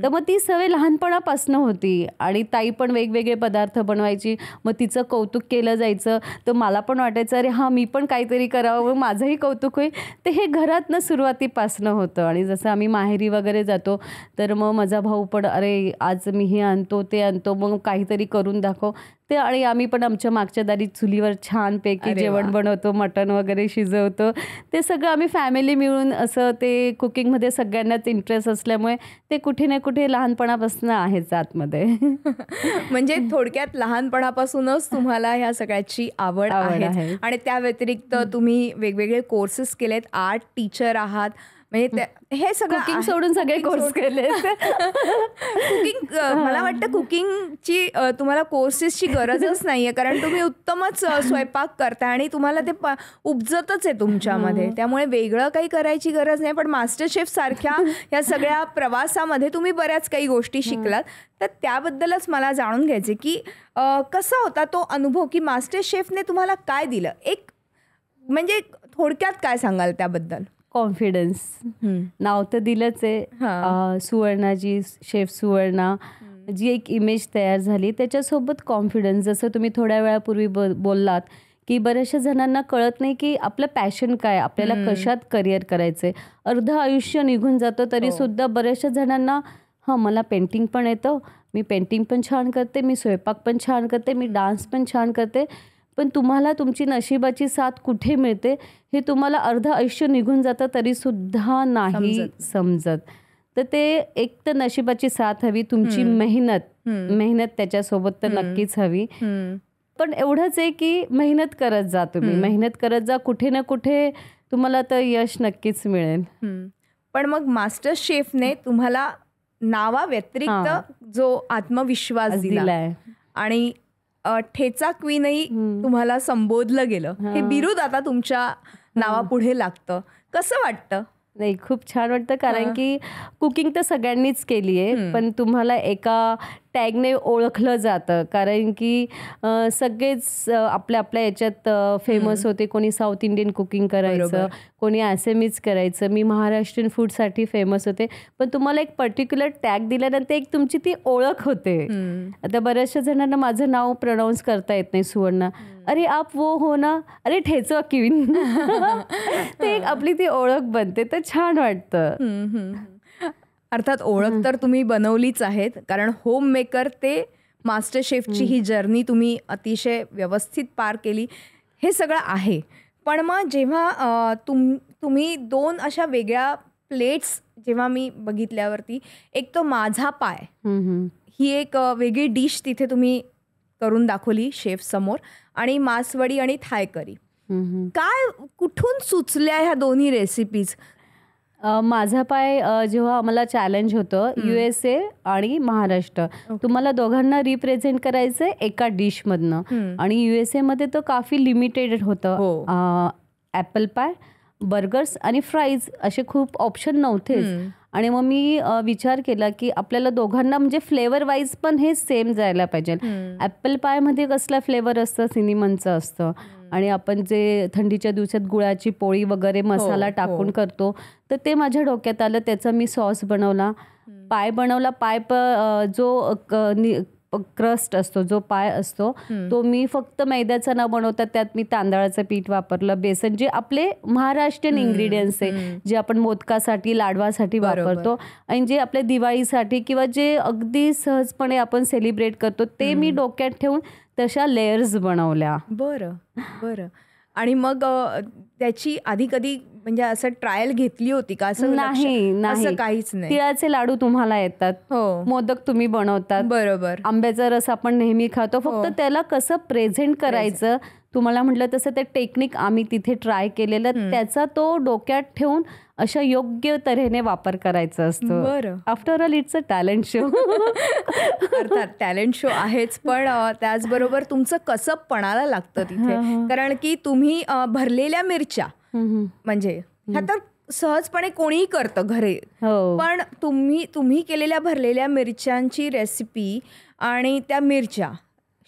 तर मग ती सवय लहानपणापासून होती. आणि ताई पण वेगवेगळे पदार्थ बनवायची, मग तिचं कौतुक केलं जायचं. तर मला पण वाटायचं अरे हां मी पण काहीतरी करावं, मग माझंही कौतुक होईल. तर हे घरातनं सुरुवातीपासून होतं. आणि जसं आम्ही माहेरी वगैरे जातो तर मग माझा भाऊ पण अरे आज मी हे आणतो ते आणतो, मग काहीतरी करून दाखव ते. आणि आम्ही पण आमच्या मागच्या दारी चुलीवर छानपैकी जेवण बनवतो, मटण वगैरे शिजवतो. ते सगळं आम्ही फॅमिली मिळून असं ते कुकिंगमध्ये सगळ्यांनाच इंटरेस्ट असल्यामुळे ते कुठे ना कुठे लहानपणापासून आहेच आतमध्ये. म्हणजे थोडक्यात लहानपणापासूनच तुम्हाला ह्या सगळ्याची आवड आहे. आणि त्या व्यतिरिक्त तुम्ही वेगवेगळे कोर्सेस केलेत, आर्ट टीचर आहात, म्हणजे हे सगळं कुकिंग सोडून सगळे कोर्स केले. कुकिंग मला वाटतं कुकिंगची तुम्हाला कोर्सेसची गरजच नाहीये, कारण तुम्ही उत्तमच स्वयंपाक करताय आणि तुम्हाला ते उपजतच आहे तुमच्यामध्ये. त्यामुळे वेगळं काही करायची गरज नाही. पण मास्टर शेफ सारख्या या सगळ्या प्रवासामध्ये तुम्ही बऱ्याच काही गोष्टी शिकलात. तर त्याबद्दलच मला जाणून घ्यायचे की कसा होता तो अनुभव, की मास्टर शेफने तुम्हाला काय दिलं, एक म्हणजे थोडक्यात काय सांगाल त्याबद्दल? कॉन्फिडन्स. नाव तर दिलंच आहे, सुवर्णाजी, शेफ सुवर्णा, जी एक इमेज तयार झाली त्याच्यासोबत कॉन्फिडन्स. जसं तुम्ही थोड्या वेळापूर्वी बोललात की बऱ्याचशा जणांना कळत नाही की आपलं पॅशन काय, आपल्याला कशात करिअर करायचं आहे. अर्ध आयुष्य निघून जातं तरीसुद्धा बऱ्याचशा जणांना हां मला पेंटिंग पण येतं, मी पेंटिंग पण छान करते, मी स्वयंपाक पण छान करते, मी डान्स पण छान करते. पण तुम्हाला तुमची नशिबाची साथ कुठे मिळते हे तुम्हाला अर्ध आयुष्य निघून जातं तरीसुद्धा नाही समजत. तर ते एक तर नशिबाची साथ हवी, तुमची मेहनत त्याच्यासोबत तर नक्कीच हवी. पण एवढंच आहे की मेहनत करत जा, तुम्ही मेहनत करत जा, कुठे ना कुठे तुम्हाला तर यश नक्कीच मिळेल. पण मग मास्टर शेफने तुम्हाला नावा व्यतिरिक्त जो आत्मविश्वास दिलाय आणि ठेचा क्वीनही तुम्हाला संबोधलं गेलं, हे बिरुद आता तुमच्या नावापुढे लागतं, कसं वाटतं? नाही, खूप छान वाटतं. कारण की कुकिंग तर सगळ्यांनीच केली आहे, पण तुम्हाला एका टॅगने ओळखलं जातं. कारण की सगळेच आपल्या आपल्या याच्यात फेमस होते. कोणी साऊथ इंडियन कुकिंग करायचं, कोणी ॲसेमीज करायचं, मी महाराष्ट्रीयन फूडसाठी फेमस होते. पण तुम्हाला एक पर्टिक्युलर टॅग दिल्यानंतर एक तुमची ती ओळख होते. आता बऱ्याचशा जणांना माझं नाव प्रोनाऊन्स करता येत नाही, सुवर्णा. अरे आप वो हो ना, अरे ठेचा क्वीन. ते एक आपली ती ओळख बनते, तर छान वाटतं. अर्थात ओळख तर तुम्ही बनवलीच आहेत, कारण होम मेकर ते मास्टर शेफची ही जर्नी तुम्ही अतिशय व्यवस्थित पार केली, हे सगळं आहे. पण मग जेव्हा तुम्ही दोन अशा वेगळ्या प्लेट्स जेव्हा मी बघितल्यावरती, एक तो माझा पाय ही एक वेगळी डिश तिथे तुम्ही करून दाखवली शेफ समोर, आणि मासवडी आणि थाय करी, काय कुठून सुचल्या ह्या दोन्ही रेसिपीज? माझा पाय जेव्हा आम्हाला चॅलेंज होतं USA आणि महाराष्ट्र, तुम्हाला दोघांना रिप्रेझेंट करायचं एका डिशमधनं. आणि USA मध्ये तर काफी लिमिटेड होतं, ॲपल पाय, बर्गर्स आणि फ्राईज असे खूप ऑप्शन नव्हतेच. आणि मग मी विचार केला की आपल्याला दोघांना म्हणजे फ्लेवर वाईज पण हे सेम जायला पाहिजे. ॲपल पायमध्ये कसला फ्लेवर असतं, सिनेमनचं असतं, आणि आपण जे थंडीच्या दिवसात गुळाची पोळी वगैरे मसाला टाकून करतो, तर ते माझ्या डोक्यात आलं. त्याचा मी सॉस बनवला, पाय बनवला. पाय जो क्रस्ट असतो, जो पाय असतो, तो मी फक्त मैद्याचा न बनवता त्यात मी तांदळाचं पीठ वापरलं, बेसन, जे आपले महाराष्ट्रीयन इन्ग्रेडियंट्स आहे, जे आपण मोदकासाठी, लाडवासाठी वापरतो, आणि जे आपल्या दिवाळीसाठी किंवा जे अगदी सहजपणे आपण सेलिब्रेट करतो, ते मी डोक्यात ठेवून तशा लेयर्स बनवल्या. बरं. आणि मग त्याची आधी कधी म्हणजे असं ट्रायल घेतली होती का? असं नाही, काहीच नाही. तिळाचे लाडू तुम्हाला येतात, मोदक तुम्ही बनवतात, बरोबर, आंब्याचा रस आपण नेहमी खातो, फक्त त्याला कसं प्रेझेंट करायचं, तुम्हाला म्हटलं तसं ते टेक्निक आम्ही तिथे ट्राय केलेलं, त्याचा तो डोक्यात ठेवून अशा योग्य तऱ्हेने वापर करायचा असतो. बरं. After all it's a talent show. अर्थात टॅलेंट शो आहेच, पण त्याचबरोबर तुमचं कसबपणाला लागतं तिथे. कारण की तुम्ही भरलेल्या मिरच्या, म्हणजे ह्या तर सहजपणे कोणीही करतं घरी, पण तुम्ही केलेल्या भरलेल्या मिरच्यांची रेसिपी आणि त्या मिरच्या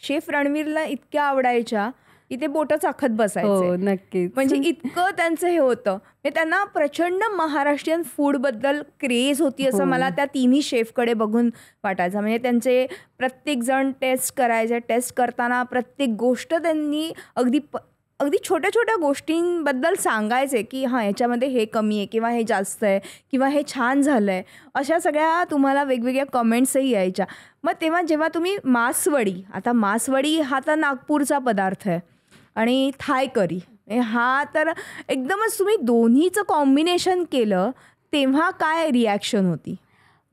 शेफ रणवीरला इतक्या आवडायच्या की ते बोटं चाखत बसायचे. नक्कीच. म्हणजे इतकं त्यांचं हे होतं. त्यांना प्रचंड महाराष्ट्रीयन फूडबद्दल क्रेज होती असं मला त्या तिन्ही शेफकडे बघून वाटायचं. म्हणजे त्यांचे प्रत्येक जण टेस्ट करायचे. टेस्ट करताना प्रत्येक गोष्ट त्यांनी अगदी छोट्या छोट्या गोष्टींबद्दल सांगायचे की हां ह्याच्यामध्ये हे कमी आहे किंवा हे जास्त आहे किंवा हे छान झालं आहे. अशा सगळ्या तुम्हाला वेगवेगळ्या कमेंट्सही यायच्या. मग तेव्हा जेव्हा तुम्ही मासवडी, आता मासवडी हा तर नागपूरचा पदार्थ आहे आणि थाय करी हा तर एकदमच तुम्ही दोन्हीचं कॉम्बिनेशन केलं तेव्हा काय रिॲक्शन होती?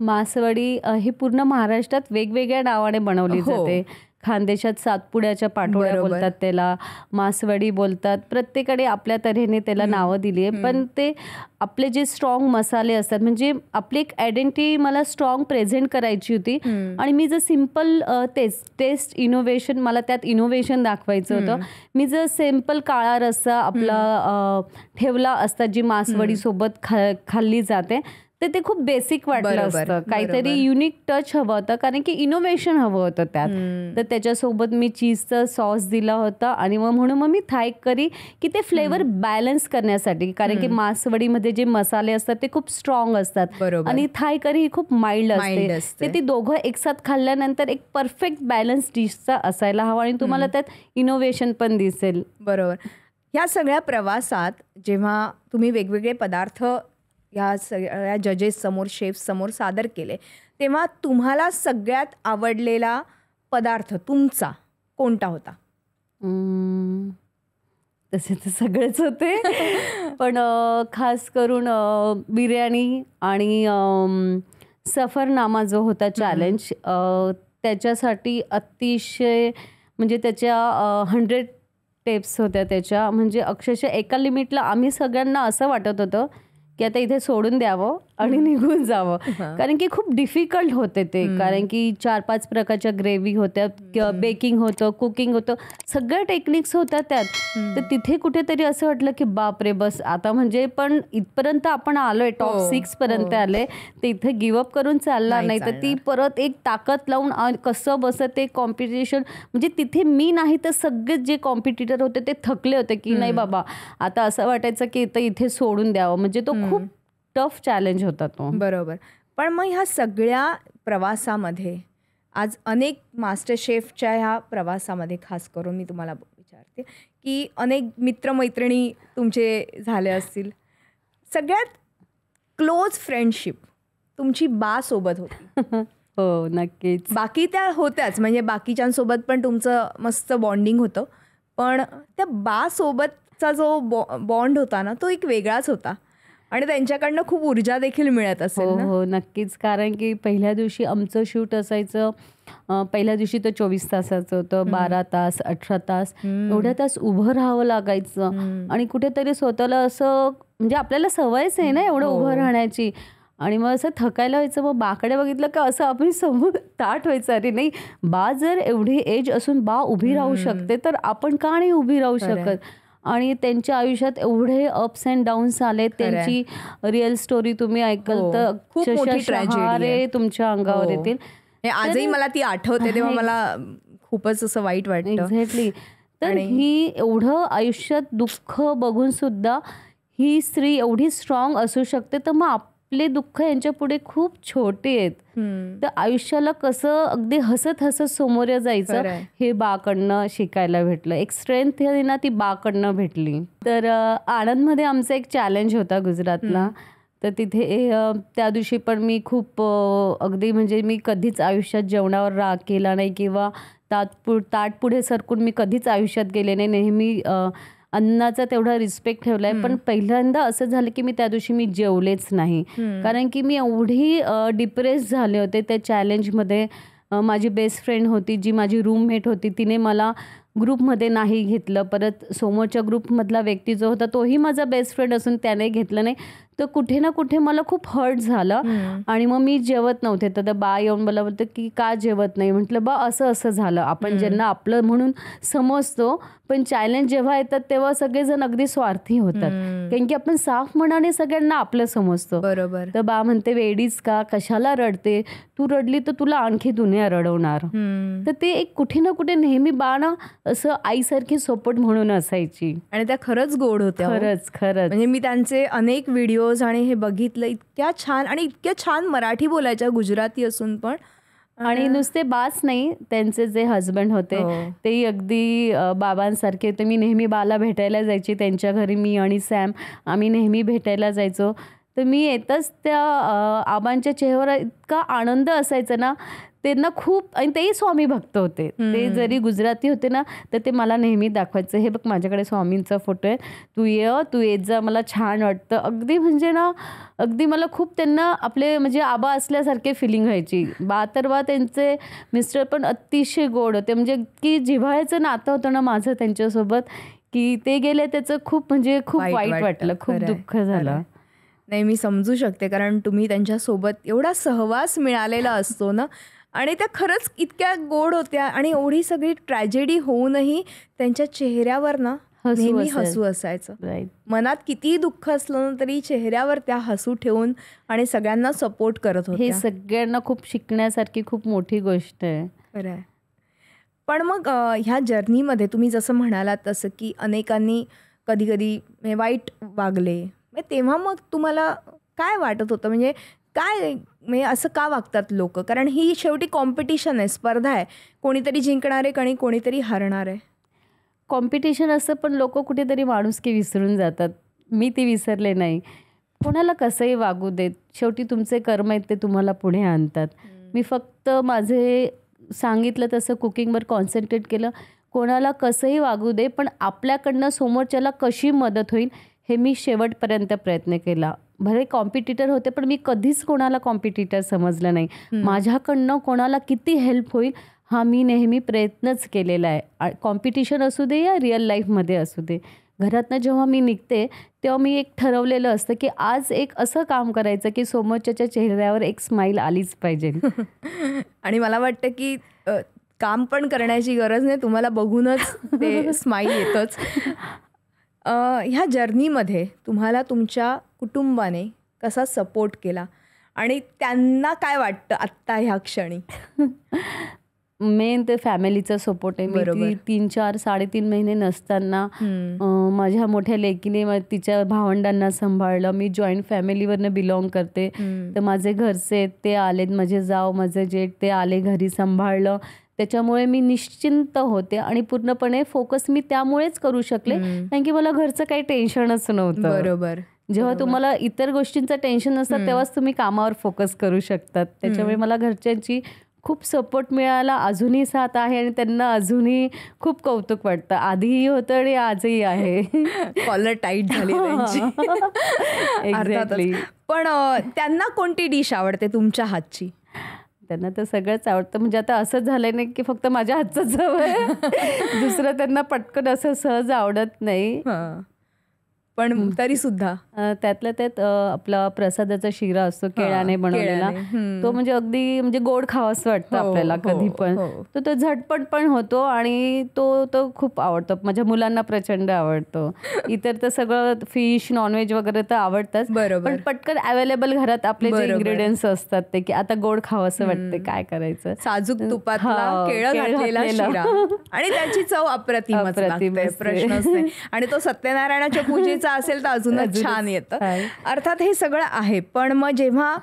मासवडी ही पूर्ण महाराष्ट्रात वेगवेगळ्या नावाने बनवली जाते. खानदेशात सातपुड्याच्या पाठोळ्या बोलतात त्याला, मासवडी बोलतात. प्रत्येकाने आपल्या तऱ्हेने त्याला नावं दिली आहे. पण ते आपले जे स्ट्रॉंग मसाले असतात, म्हणजे आपली एक आयडेंटिटी मला स्ट्रॉंग प्रेझेंट करायची होती. आणि मी जर सिम्पल टेस्ट इनोव्हेशन, मला त्यात इनोव्हेशन दाखवायचं होतं. मी जर सिम्पल काळा रस्सा आपला ठेवला असता जी मासवडी सोबत खाल्ली जाते, तर ते खूप बेसिक वाटलं असतं. काहीतरी युनिक टच हवं होतं, कारण की इनोव्हेशन हवं होतं त्यात. तर त्याच्यासोबत मी चीजचा सॉस दिला होता. आणि म्हणून मी थाय करी की ते फ्लेवर बॅलन्स करण्यासाठी, कारण की मासवडीमध्ये जे मसाले असतात ते खूप स्ट्रॉंग असतात आणि थाय करी ही खूप माइल्ड असते. ती दोघं एकसाथ खाल्ल्यानंतर एक परफेक्ट बॅलन्स डिशचा असायला हवा आणि तुम्हाला त्यात इनोव्हेशन पण दिसेल. बरोबर. ह्या सगळ्या प्रवासात जेव्हा तुम्ही वेगवेगळे पदार्थ ह्या सगळ्या जजेस समोर, शेफ समोर सादर केले, तेव्हा तुम्हाला सगळ्यात आवडलेला पदार्थ तुमचा कोणता होता? तसे तर सगळेच होते. पण खास करून बिर्याणी आणि सफरनामा जो होता चॅलेंज, त्याच्यासाठी अतिशय म्हणजे त्याच्या 100 टिप्स होत्या त्याच्या. म्हणजे अक्षरशः एका लिमिटला आम्ही सगळ्यांना असं वाटत होतं की आता इथे सोडून द्यावं आणि निघून जावं, कारण की खूप डिफिकल्ट होते ते. कारण की 4-5 प्रकारच्या ग्रेव्ही होत्या, बेकिंग होतं, कुकिंग होतं, सगळ्या टेक्निक्स होत्या त्यात. तर तिथे कुठेतरी असं वाटलं की बापरे बस आता, म्हणजे पण इथपर्यंत आपण आलोय, टॉप 6 पर्यंत आले, तर इथे गिवअप करून चालणार नाही. तर ती परत एक ताकद लावून कसं बसत ते कॉम्पिटिशन, म्हणजे तिथे मी नाही तर सगळेच जे कॉम्पिटिटर होते ते थकले होते की नाही बाबा आता असं वाटायचं की इथे सोडून द्यावं. म्हणजे तो खूप टफ चॅलेंज होता तो. बरोबर. पण मग ह्या सगळ्या प्रवासामध्ये आज अनेक मास्टर शेफच्या ह्या प्रवासामध्ये खास करून मी तुम्हाला विचारते की अनेक मित्रमैत्रिणी तुमचे झाले असतील, सगळ्यात क्लोज फ्रेंडशिप तुमची बा सोबत होती? हो नक्कीच. बाकी त्या होत्याच, म्हणजे बाकीच्यांसोबत पण तुमचं मस्त बॉन्डिंग होतं, पण त्या बा सोबतचा जो बॉन्ड होता ना तो एक वेगळाच होता आणि त्यांच्याकडनं खूप ऊर्जा देखील मिळत असेल ना? हो नक्कीच. कारण की पहिल्या दिवशी आमचं शूट असायचं, पहिल्या दिवशी तर 24 तासाचं होतं, 12 तास 18 तास एवढ्या तास उभं राहावं लागायचं. आणि कुठेतरी स्वतःला असं, म्हणजे आपल्याला सवयच आहे ना एवढं उभं राहण्याची, आणि मग असं थकायला व्हायचं. मग बाकडे बघितलं का असं आपण समोर ताट व्हायचं, अरे नाही बा जर एवढी एज असून बा उभी राहू शकते तर आपण का नाही उभी राहू शकत. आणि त्यांच्या आयुष्यात एवढे अप्स अँड डाऊन्स आले, त्यांची रिअल स्टोरी तुम्ही ऐकल तर खूप मोठी ट्रॅजेडी तुमच्या अंगावर येतील. आजही मला ती आठवते तेव्हा मला खूपच असं वाईट वाटतं. एक्झॅक्टली. तर ही एवढं आयुष्यात दुःख बघून सुद्धा ही स्त्री एवढी स्ट्रॉंग असू शकते, तर मग आपले दुःख यांच्या पुढे खूप छोटे आहेत. तर आयुष्याला कसं अगदी हसत हसत समोर जायचं हे बाकडनं शिकायला भेटलं. एक स्ट्रेंथ ना ती बाकडनं भेटली. तर आनंदमध्ये आमचा एक चॅलेंज होता गुजरातला. तर तिथे त्या दिवशी पण मी खूप अगदी, म्हणजे मी कधीच आयुष्यात जेवणावर राग केला नाही किंवा ताट पुढे सरकून मी कधीच आयुष्यात गेले नाही. नेहमी अन्नाचा तेवढा रिस्पेक्ट ठेवलाय. पण पहिल्यांदा असं झालं की मी त्या दिवशी मी जेवलेच नाही, कारण की मी एवढी डिप्रेस झाले होते त्या चॅलेंजमध्ये. माझी बेस्ट फ्रेंड होती, जी माझी रूममेट होती, तिने मला ग्रुपमध्ये नाही घेतलं. परत समोरच्या ग्रुपमधला व्यक्ती जो होता तोही माझा बेस्ट फ्रेंड असून त्याने घेतलं नाही. तर कुठे ना कुठे मला खूप हर्ट झालं आणि मग मी जेवत नव्हते. तर बा येऊन मला बोलतं की का जेवत नाही. म्हटलं बा असं असं झालं. आपण ज्यांना आपलं म्हणून समजतो पण चॅलेंज जेव्हा येतात तेव्हा सगळेजण अगदी स्वार्थी होतात. कारण की आपण साफ मनाने सगळ्यांना आपलं समजतो. बरोबर. तर बा म्हणते वेडीच का, कशाला रडते, तू रडली तर तुला आणखी दुनिया रडवणार. तर ते एक कुठे ना कुठे नेहमी बा ना असं आईसारखी सपोर्ट म्हणून असायची. आणि त्या खरंच गोड होत्या. खरंच खरंच. म्हणजे मी त्यांचे अनेक व्हिडिओज आणि हे बघितलं. इतक्या छान आणि इतक्या छान मराठी बोलायच्या, गुजराती असून पण. आणि नुसते बाच नाही, त्यांचे जे हजबंड होते तेही अगदी बाबांसारखे होते. मी नेहमी बाला भेटायला जायची त्यांच्या घरी. मी आणि सॅम आम्ही नेहमी भेटायला जायचो. तर मी येतच त्या आबांच्या चेहऱ्यावर इतका आनंद असायचा ना. त्यांना खूप, आणि तेही स्वामी भक्त होते. ते जरी गुजराती होते ना तर ते मला नेहमी दाखवायचं, हे बघ माझ्याकडे स्वामींचा फोटो आहे, तू येत जा, मला छान वाटतं. अगदी म्हणजे ना अगदी मला खूप त्यांना आपले म्हणजे आबा असल्यासारखे फिलिंग व्हायची. बा त्यांचे मिस्टर पण अतिशय गोड होते. म्हणजे की जिव्हाळ्याचं नातं होतं ना माझं त्यांच्यासोबत, की ते गेले त्याचं खूप म्हणजे खूप वाईट वाटलं, खूप दुःख झालं. नाही, मी समजू शकते, कारण तुम्ही त्यांच्यासोबत एवढा सहवास मिळालेला असतो ना. आणि त्या खरंच इतक्या गोड होत्या आणि एवढी सगळी ट्रॅजेडी होऊनही त्यांच्या चेहऱ्यावर ना नेहमी हसू असायचं. मनात कितीही दुःख असलं ना तरी चेहऱ्यावर त्या हसू ठेवून आणि सगळ्यांना सपोर्ट करत होत्या. हे सगळ्यांना खूप शिकण्यासारखी खूप मोठी गोष्ट आहे. खरं आहे. पण मग ह्या जर्नीमध्ये तुम्ही जसं म्हणालात तसं की अनेकांनी कधी कधी वाईट वागले, तेव्हा मग तुम्हाला काय वाटत होतं? म्हणजे काय म्हणजे असं का वागतात लोक? कारण ही शेवटी कॉम्पिटिशन आहे, स्पर्धा आहे. कोणीतरी जिंकणार आहे आणि कोणीतरी हारणार आहे. कॉम्पिटिशन असं, पण लोक कुठेतरी माणुसकी विसरून जातात. मी ती विसरले नाही. कोणाला कसंही वागू देत, शेवटी तुमचे कर्म आहेत ते तुम्हाला पुढे आणतात. मी फक्त माझे सांगितलं तसं कुकिंगवर कॉन्सन्ट्रेट केलं. कोणाला कसंही वागू दे, पण आपल्याकडनं समोरच्याला कशी मदत होईल हे मी शेवटपर्यंत प्रयत्न केला. भले कॉम्पिटिटर होते पण मी कधीच कोणाला कॉम्पिटिटर समजलं नाही. माझ्याकडनं कोणाला किती हेल्प होईल हा मी नेहमी प्रयत्नच केलेला आहे. कॉम्पिटिशन असू दे या रिअल लाईफमध्ये असू दे. घरातनं जेव्हा मी निघते तेव्हा मी एक ठरवलेलं असतं की आज एक असं काम करायचं की समोरच्याच्या चेहऱ्यावर एक स्माईल आलीच पाहिजे. आणि मला वाटतं की काम पण करण्याची गरज नाही, तुम्हाला बघूनच ते स्माईल येतच. ह्या जर्नीमध्ये तुम्हाला तुमच्या कुटुंबाने कसा सपोर्ट केला आणि त्यांना काय वाटतं आत्ता ह्या क्षणी? मेन ते फॅमिलीचा सपोर्ट आहे. मी 3-4 3.5 महिने नसताना माझ्या मोठ्या लेकीने तिच्या भावंडांना सांभाळलं. मी जॉईंट फॅमिलीवरनं बिलॉंग करते. तर माझे घरचे ते आलेत, माझे जाव माझे जेठ ते आले घरी, सांभाळलं. त्याच्यामुळे मी निश्चिंत होते आणि पूर्णपणे फोकस मी त्यामुळेच करू शकले कारण की मला घरचं काही टेन्शनच नव्हतं. बरोबर. जेव्हा तुम्हाला इतर गोष्टींचं टेन्शन नसतं तेव्हाच तुम्ही कामावर फोकस करू शकतात. त्याच्यामुळे मला घरच्यांची खूप सपोर्ट मिळाला, अजूनही साथ आहे आणि त्यांना अजूनही खूप कौतुक वाटतं. आधीही होतं आणि आजही आहे. कॉलर टाईट झाली त्यांची. एक्झॅक्टली. पण त्यांना कोणती डिश आवडते तुमच्या हातची? त्यांना तर सगळंच आवडतं. म्हणजे आता असं झालंय नाही की फक्त माझ्या हातचं चव आहे, दुसरं त्यांना पटकन असं सहज आवडत नाही. पण तरी सुद्धा त्यातल्या त्यात आपला प्रसादाचा शिरा असतो केळ्याने बनवलेला, तो म्हणजे अगदी म्हणजे गोड खावंसं वाटतं आपल्याला कधी पण. तो झटपट पण होतो आणि तो खूप आवडतो. माझ्या मुलांना प्रचंड आवडतो. इतर तर सगळं फिश नॉनव्हेज वगैरे तर आवडतंच, पण पटकन अवेलेबल घरात आपले जे इंग्रेडियंट्स असतात ते की आता गोड खावंसं वाटते, काय करायचं. साजूक तुपातला केळं घातलेला शिरा आणि त्याची चव अप्रतिमच लागते, प्रश्नच नाही. आणि तो सत्यनारायणाच्या पूजेचा असेल तर अजूनच छान येतं. अर्थात हे सगळं आहे, पण मग जेव्हा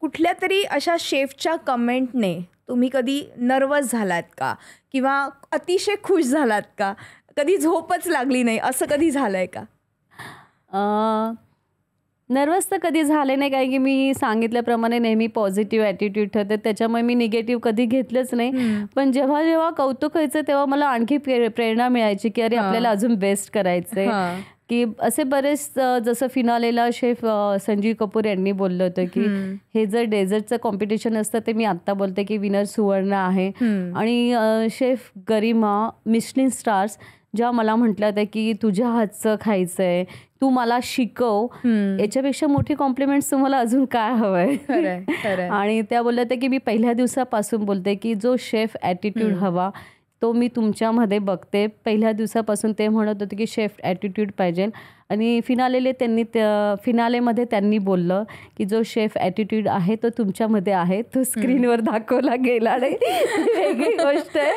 कुठल्या तरी अशा शेफच्या कमेंटने तुम्ही कधी नर्वस झालात का किंवा अतिशय खुश झालात का? कधी झोपच लागली नाही असं कधी झालंय का? नर्वस तर कधी झाले नाही, कारण की मी सांगितल्याप्रमाणे नेहमी पॉझिटिव्ह ॲटिट्यूड ठेवते, त्याच्यामुळे मी निगेटिव्ह कधी घेतलंच नाही. पण जेव्हा जेव्हा कौतुक व्हायचं तेव्हा मला आणखी प्रेरणा मिळायची की अरे आपल्याला अजून बेस्ट करायचंय. की असे बरेच, जसं फिनालेला शेफ संजीव कपूर यांनी बोललं होतं की हे जर डेझर्टचं कॉम्पिटिशन असतं ते मी आत्ता बोलते की विनर सुवर्ण आहे. आणि शेफ गरिमा, मिशलिन स्टार्स ज्या मला म्हटलं होतं की तुझ्या हातचं खायचं आहे तू मला शिकव, याच्यापेक्षा मोठी कॉम्प्लिमेंट्स तुम्हाला अजून काय हवंय. आणि त्या बोलल्या होत्या की मी पहिल्या दिवसापासून बोलते की जो शेफ ॲटिट्यूड हवा तो मी तुमच्यामध्ये बघते. पहिल्या दिवसापासून ते म्हणत होते की शेफ ॲटिट्यूड पाहिजे. आणि फिनालेमध्ये त्यांनी बोललं की जो शेफ ॲटिट्यूड आहे तो तुमच्यामध्ये आहे, तो स्क्रीनवर दाखवला गेला नाही. वेगळी गोष्ट आहे,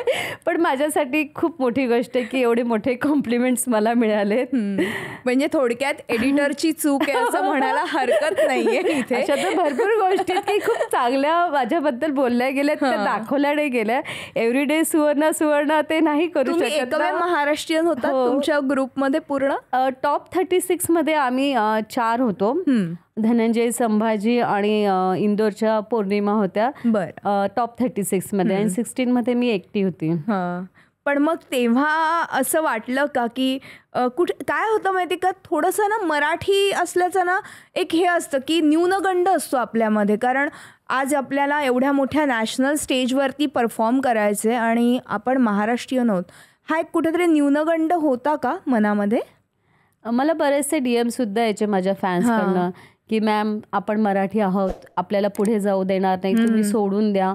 पण माझ्यासाठी खूप मोठी गोष्ट आहे की एवढे मोठे कॉम्प्लिमेंट्स मला मिळाले. म्हणजे थोडक्यात एडिटरची चूक आहे असं म्हणायला हरकत नाहीये. इथे अशा तर भरपूर गोष्टी की खूप चांगल्या माझ्याबद्दल बोलल्या गेल्या, त्या दाखवल्या नाही गेल्या. एव्हरीडे सुवर्ण ते नाही करू शकत. महाराष्ट्रीयन होता तुमच्या ग्रुपमध्ये पूर्ण? टॉप 36 मध्ये आम्ही 4 होतो. धनंजय, संभाजी आणि इंदोरच्या पौर्णिमा होत्या टॉप 36 मध्ये. आणि 16 मध्ये मी एकटी होती. पण मग तेव्हा असं वाटलं का की काय होतं माहिती का, थोडंसं ना मराठी असल्याचं ना एक हे असतं की न्यूनगंड असतो आपल्यामध्ये. कारण आज आपल्याला एवढ्या मोठ्या नॅशनल स्टेजवरती परफॉर्म करायचे आणि आपण महाराष्ट्रीयन आहोत. हा एक कुठेतरी न्यूनगंड होता का मनामध्ये? मला बरेचसे DM सुद्धा यायचे माझ्या फॅन्सकडनं की मॅम आपण मराठी आहोत, आपल्याला पुढे जाऊ देणार नाही, तुम्ही सोडून द्या.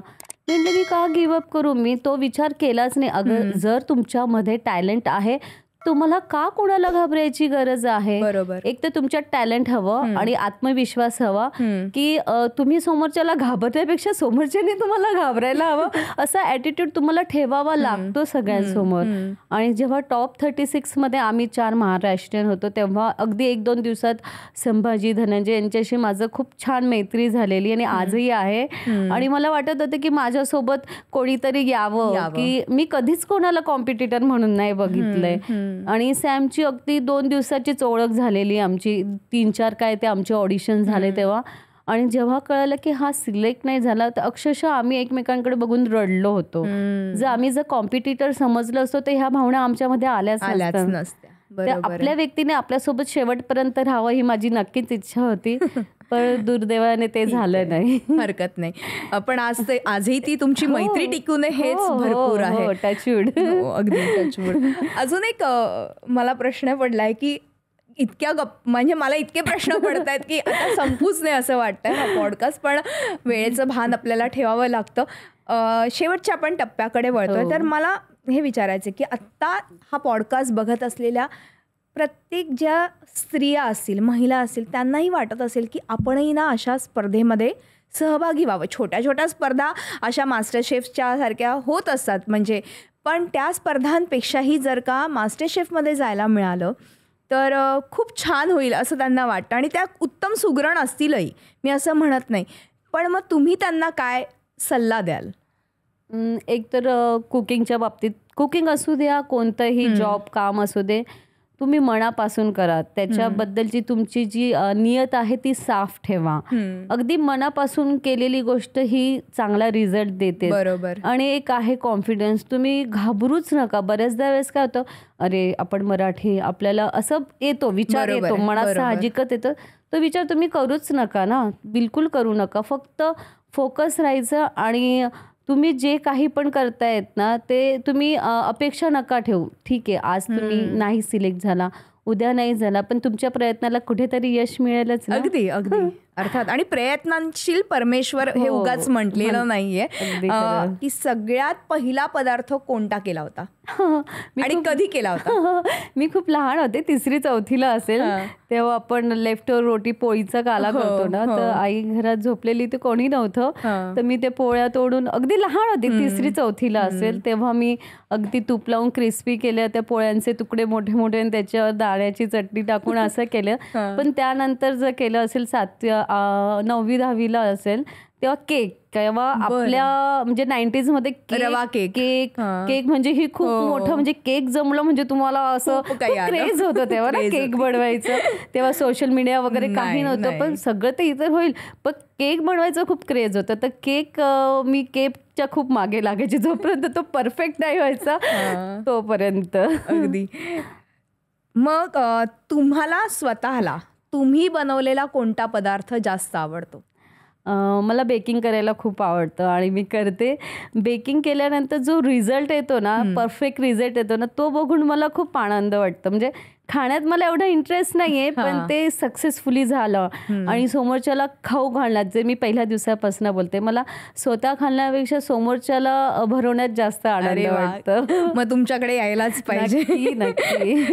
म्हणजे मी का गिव्हअप करू? मी तो विचार केलाच नाही. अगं जर तुमच्यामध्ये टॅलेंट आहे, तुम्हाला का कोणाला घाबरायची गरज आहे? बरोबर. एक तर तुमच्यात टॅलेंट हवं आणि आत्मविश्वास हवा की तुम्ही समोरच्याला घाबरण्यापेक्षा समोरच्याने तुम्हाला घाबरायला हवं, असा ॲटिट्यूड तुम्हाला ठेवावा लागतो सगळ्यांसमोर. आणि जेव्हा टॉप 36 मध्ये आम्ही 4 महाराष्ट्रीयन होतो तेव्हा अगदी 1-2 दिवसात संभाजी, धनंजय यांच्याशी माझं खूप छान मैत्री झालेली आणि आजही आहे. आणि मला वाटत होतं की माझ्यासोबत कोणीतरी यावं, की मी कधीच कोणाला कॉम्पिटिटर म्हणून नाही बघितलंय. आणि सॅमची अगदी 2 दिवसाचीच ओळख झालेली आमची. 3-4 काय ते आमचे ऑडिशन झाले तेव्हा. आणि जेव्हा कळलं की हा सिलेक्ट नाही झाला तर अक्षरशः आम्ही एकमेकांकडे बघून रडलो होतो. आम्ही जर कॉम्पिटिटर समजलं असतो तर ह्या भावना आमच्यामध्ये आल्याच नसत्या. आपल्या व्यक्तीने आपल्यासोबत शेवटपर्यंत राहावं ही माझी नक्कीच इच्छा होती, पण दुर्दैवाने ते झालं नाही. हरकत नाही. पण आजही ती तुमची मैत्री टिकून हेच भरपूर आहे. टचवूड. अगदी टचवूड. अजून एक मला प्रश्न पडलाय की इतक्या म्हणजे मला इतके प्रश्न पडत आहेत की आता संपूच नाही असं वाटतंय हा पॉडकास्ट, पण वेळेचं भान आपल्याला ठेवावं लागतं. शेवटच्या आपण टप्प्याकडे वळतोय. तर मला हे विचारायचं की आत्ता हा पॉडकास्ट बघत असलेल्या प्रत्येक ज्या स्त्रिया असतील, महिला असतील, त्यांनाही वाटत असेल की आपणही ना अशा स्पर्धेमध्ये सहभागी व्हावं. छोट्या छोट्या स्पर्धा अशा मास्टर शेफच्या सारख्या होत असतात म्हणजे, पण त्या स्पर्धांपेक्षाही जर का मास्टर शेफमध्ये जायला मिळालं तर खूप छान होईल असं त्यांना वाटतं. आणि त्या उत्तम सुगरण असतीलही, मी असं म्हणत नाही, पण मग तुम्ही त्यांना काय सल्ला द्याल? एक तर कुकिंगच्या बाबतीत, कुकिंग असू द्या, कोणतंही जॉब काम असू दे, तुम्ही मनापासून करा. त्याच्याबद्दलची तुमची जी नियत आहे ती साफ ठेवा. अगदी मनापासून केलेली गोष्ट ही चांगला रिझल्ट देते. बरोबर. आणि एक आहे कॉन्फिडन्स, तुम्ही घाबरूच नका. बऱ्याचदा वेळेस काय होतं, अरे आपण मराठी, आपल्याला असं येतो विचार, येतो मनात, साहजिकच येतं. तो विचार तुम्ही करूच नका ना, बिलकुल करू नका. फक्त फोकस राहायचं आणि तुम्ही जे काही पण करतायत ना ते तुम्ही अपेक्षा नका ठेवू. ठीक आहे, आज तुम्ही नाही सिलेक्ट झाला, उद्या नाही झाला, पण तुमच्या प्रयत्नाला कुठेतरी यश मिळेलच. अगदी अगदी अर्थात. आणि प्रयत्नशील परमेश्वर हे उगाच म्हटलेलं नाहीये. की सगळ्यात पहिला पदार्थ कोणता केला होता आणि कधी केला होता? मी खूप लहान होते, 3री-4थीला असेल तेव्हा. आपण लेफ्ट ओव्हर रोटी पोळीचा काला करतो ना, तर आई घरात झोपलेली, ते कोणी नव्हतं, तर मी ते पोळ्या तोडून, अगदी लहान होते, 3री-4थीला असेल तेव्हा, मी अगदी तूप लावून क्रिस्पी केल्या त्या पोळ्यांचे तुकडे मोठे मोठे आणि त्याच्यावर दाण्याची चटणी टाकून असं केलं. पण त्यानंतर जर केलं असेल 9वी-10वीला असेल तेव्हा केक, तेव्हा आपल्या म्हणजे 90s मध्ये केक म्हणजे ही खूप मोठं, म्हणजे केक जमलं म्हणजे तुम्हाला असं क्रेज होतं तेव्हा ना केक बनवायचं. तेव्हा सोशल मीडिया वगैरे काही नव्हतं, पण सगळं ते इतर होईल, पण केक बनवायचं खूप क्रेज होतं. तर केक मी केकच्या खूप मागे लागायची, जोपर्यंत तो परफेक्ट नाही व्हायचा तोपर्यंत. अगदी. मग तुम्हाला स्वतःला तुम्ही बनवलेला कोणता पदार्थ जास्त आवडतो? मला बेकिंग करायला खूप आवडतं आणि मी करते. बेकिंग केल्यानंतर जो रिझल्ट येतो ना, परफेक्ट रिझल्ट येतो ना, तो बघून मला खूप आनंद वाटतं. म्हणजे खाण्यात मला एवढा इंटरेस्ट नाहीये, पण ते सक्सेसफुली झालं आणि समोरच्याला खाऊ घालण्यात, जे मी पहिल्या दिवसापासून बोलते, मला स्वतः खाण्यापेक्षा समोरच्याला भरवण्यात जास्त आनंद वाटतं. मग तुमच्याकडे यायलाच पाहिजे. नक्की.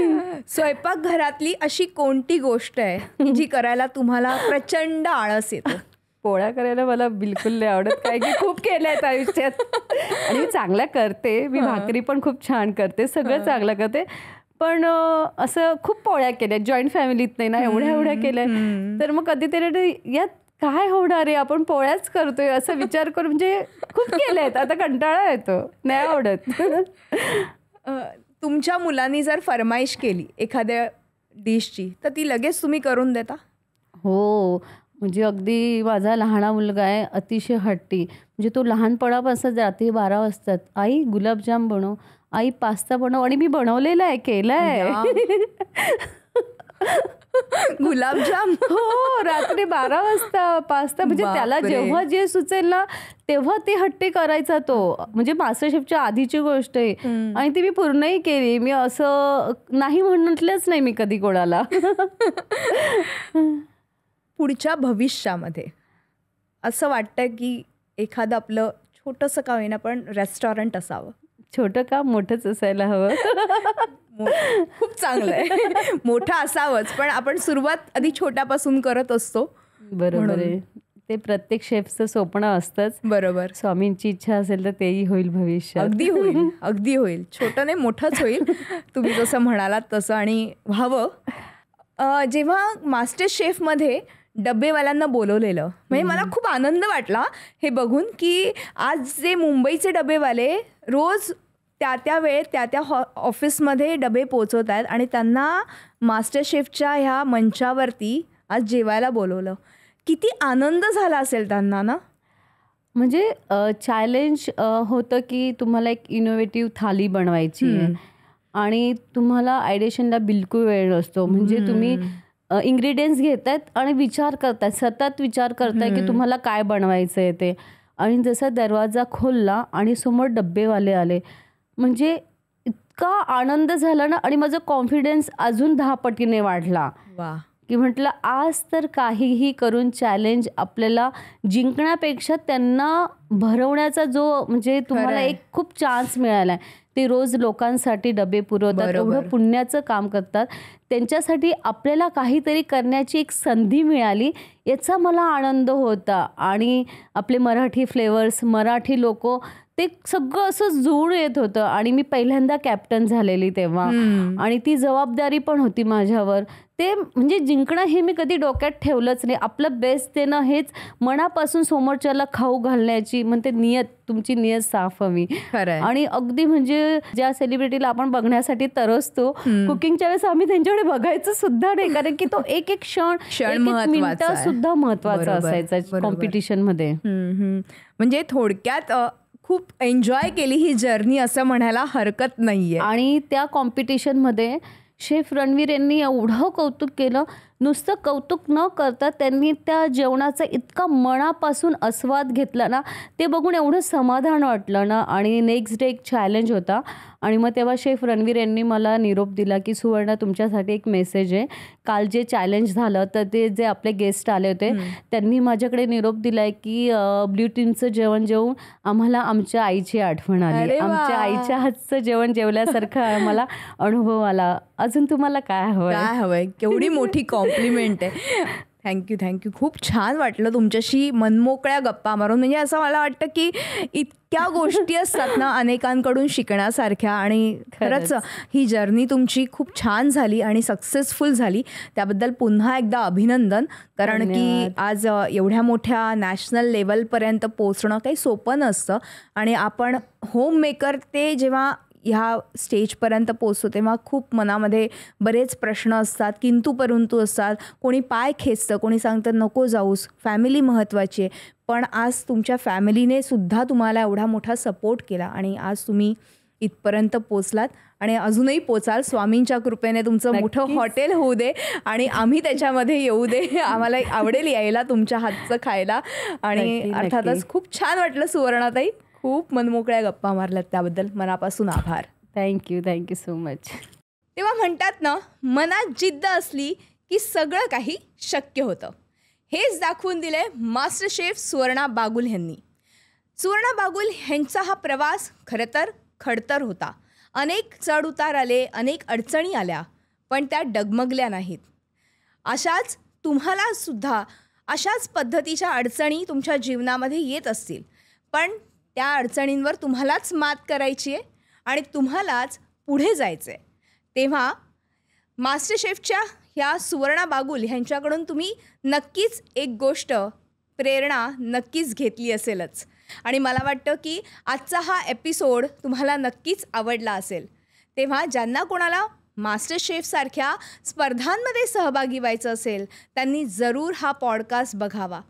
स्वयंपाकघरातली अशी कोणती गोष्ट आहे जी करायला तुम्हाला प्रचंड आळस येतो? पोळ्या करायला मला बिलकुल नाही आवडत, काय की खूप केल्या आहेत आयुष्यात आणि मी चांगल्या करते. मी भाकरी पण खूप छान करते, सगळं चांगलं करते, पण असं खूप पोळ्या केल्या, जॉईंट फॅमिलीत नाही ना, एवढ्या केल्या. तर मग कधीतरी यात काय होणार आहे, आपण पोळ्याच करतोय असं विचार करून म्हणजे खूप केल्या आहेत, आता कंटाळा येतो, नाही आवडत. तुमच्या मुलांनी जर फरमाईश केली एखाद्या डिशची तर ती लगेच तुम्ही करून देता? हो, म्हणजे अगदी माझा लहाना मुलगा आहे, अतिशय हट्टी. म्हणजे तो लहानपणापासून रात्री 12 वाजतात, आई गुलाबजाम बनव, आई पास्ता बनव, आणि मी बनवलेला आहे, केलाय. गुलाबजाम? हो, रात्री 12 वाजता पास्ता. म्हणजे त्याला जेव्हा जे सुचेल ना तेव्हा ती हट्टी करायचा तो. म्हणजे मास्टर शेफच्या आधीची गोष्ट आहे आणि ती मी पूर्णही केली. मी असं नाही म्हटलंच नाही मी कधी कोणाला. पुढच्या भविष्यामध्ये असं वाटतं की एखादं आपलं छोटंसं का होईना पण रेस्टॉरंट असावं? छोटं का, मोठंच असायला हवं. खूप चांगलं आहे, मोठं असावंच, पण आपण सुरुवात आधी छोट्यापासून करत असतो. बरोबर आहे, ते प्रत्येक शेफचं स्वप्न असतंच. बरोबर. स्वामींची इच्छा असेल तर तेही होईल भविष्यात. अगदी होईल, अगदी होईल. छोटं नाही, मोठंच होईल, तुम्ही जसं म्हणालात तसं, आणि व्हावं. जेव्हा मास्टर शेफमध्ये डबेवाल्यांना बोलवलेलं, म्हणजे मला खूप आनंद वाटला हे बघून की आज जे मुंबईचे डबेवाले रोज त्या वेळेत त्या ऑफिसमध्ये डबे पोचवत आहेत आणि त्यांना मास्टर शेफच्या ह्या मंचावरती आज जेवायला बोलवलं. किती आनंद झाला असेल त्यांना ना. म्हणजे चॅलेंज होतं की तुम्हाला एक इनोव्हेटिव्ह थाली बनवायची आहे आणि तुम्हाला आयडिएशनला बिलकुल वेळ नसतो. म्हणजे तुम्ही इन्ग्रेडियंट्स घेतायत आणि विचार करताय, सतत विचार करताय की तुम्हाला काय बनवायचं आहे ते. आणि जसा दरवाजा खोलला आणि समोर डब्बेवाले आले, म्हणजे इतका आनंद झाला ना, आणि माझा कॉन्फिडन्स अजून 10 पटीने वाढला. वा. की म्हटलं आज तर काहीही करून चॅलेंज आपल्याला जिंकण्यापेक्षा त्यांना भरवण्याचा जो, म्हणजे तुम्हाला एक खूप चान्स मिळाला आहे. ते रोज लोकांसाठी डबे पुरवतात, एवढं पुण्याचं काम करतात, त्यांच्यासाठी आपल्याला काहीतरी करण्याची एक संधी मिळाली, याचा मला आनंद होता. आणि आपले मराठी फ्लेवर्स, मराठी लोक, ते सगळं असं जुळून येत होतं. आणि मी पहिल्यांदा कॅप्टन झालेली तेव्हा, आणि ती जबाबदारी पण होती माझ्यावर. ते म्हणजे जिंकणं हे मी कधी डोक्यात ठेवलंच नाही. आपलं बेस्ट देणं हेच मनापासून समोरच्याला खाऊ घालण्याची, म्हणते नियत, तुमची नियत साफ हवी. आणि अगदी म्हणजे ज्या सेलिब्रिटीला आपण बघण्यासाठी तरसतो, कुकिंगच्या वेळेस आम्ही त्यांच्याकडे बघायचं सुद्धा नाही, कारण की तो एक एक क्षण मिनिट सुद्धा महत्वाचा असायचा कॉम्पिटिशन मध्ये. म्हणजे थोडक्यात खूप एन्जॉय केली ही जर्नी असं म्हणायला हरकत नाहीये. आणि त्या कॉम्पिटिशनमध्ये शेफ रणवीर यांनी एवढं कौतुक केलं. नुसतं कौतुक न करता त्यांनी त्या जेवणाचा इतका मनापासून आस्वाद घेतला ना, ते बघून एवढं समाधान वाटलं ना. आणि नेक्स्ट डे एक चॅलेंज होता, आणि मग तेव्हा शेफ रणवीर यांनी मला निरोप दिला की सुवर्णा, तुमच्यासाठी एक मेसेज आहे. काल जे चॅलेंज झालं तर ते जे आपले गेस्ट आले होते त्यांनी माझ्याकडे निरोप दिलाय की ब्ल्यू टीमचं जेवण जेवून आम्हाला आमच्या आईची आठवण आली, आमच्या आईच्या हातचं जेवण जेवल्यासारखं आम्हाला अनुभव आला. अजून तुम्हाला काय हवंय? केवढी मोठी कॉम्प्लिमेंट आहे. थँक्यू. खूप छान वाटलं तुमच्याशी मनमोकळ्या गप्पा मारून. म्हणजे असं मला वाटतं की इतक्या गोष्टी असतात ना अनेकांकडून शिकण्यासारख्या, आणि खरंच ही जर्नी तुमची खूप छान झाली आणि सक्सेसफुल झाली. त्याबद्दल पुन्हा एकदा अभिनंदन. कारण की आज एवढ्या मोठ्या नॅशनल लेवलपर्यंत पोचणं काही सोपं नसतं, आणि आपण होम मेकर ते जेव्हा ह्या स्टेजपर्यंत पोचतो तेव्हा खूप मनामध्ये बरेच प्रश्न असतात, किंतु परंतु असतात. कोणी पाय खेचतं, कोणी सांगतं नको जाऊस, फॅमिली महत्त्वाची आहे. पण आज तुमच्या फॅमिलीने सुद्धा तुम्हाला एवढा मोठा सपोर्ट केला आणि आज तुम्ही इथपर्यंत पोचलात आणि अजूनही पोचाल. स्वामींच्या कृपेने तुमचं मोठं हॉटेल होऊ दे आणि आम्ही त्याच्यामध्ये येऊ दे. आम्हाला आवडेल यायला तुमच्या हातचं खायला. आणि अर्थातच खूप छान वाटलं सुवर्णाताई. खूप मनमोकळ्या गप्पा मारल्यात त्याबद्दल मनापासून आभार. Thank you so much. तेव्हा म्हणतात ना, मनात जिद्द असली की सगळं काही शक्य होतं. हेच दाखवून दिले मास्टर शेफ सुवर्णा बागुल यांनी. सुवर्णा बागुल यांचा हा प्रवास खरं तर खडतर होता. अनेक चढ उतार आले, अनेक अडचणी आल्या, पण त्या डगमगल्या नाहीत. अशाच तुम्हाला सुद्धा अशाच पद्धतीच्या अडचणी तुमच्या जीवनामध्ये येत असतील, पण त्या अडचणींवर तुम्हालाच मात करायची आहे आणि तुम्हालाच पुढे जायचं आहे. तेव्हा मास्टर शेफच्या ह्या सुवर्णा बागुल ह्यांच्याकडून तुम्ही नक्कीच एक गोष्ट प्रेरणा नक्कीच घेतली असेलच. आणि मला वाटतं की आजचा हा एपिसोड तुम्हाला नक्कीच आवडला असेल. तेव्हा ज्यांना कोणाला मास्टर शेफसारख्या स्पर्धांमध्ये सहभागी व्हायचं असेल त्यांनी जरूर हा पॉडकास्ट बघावा.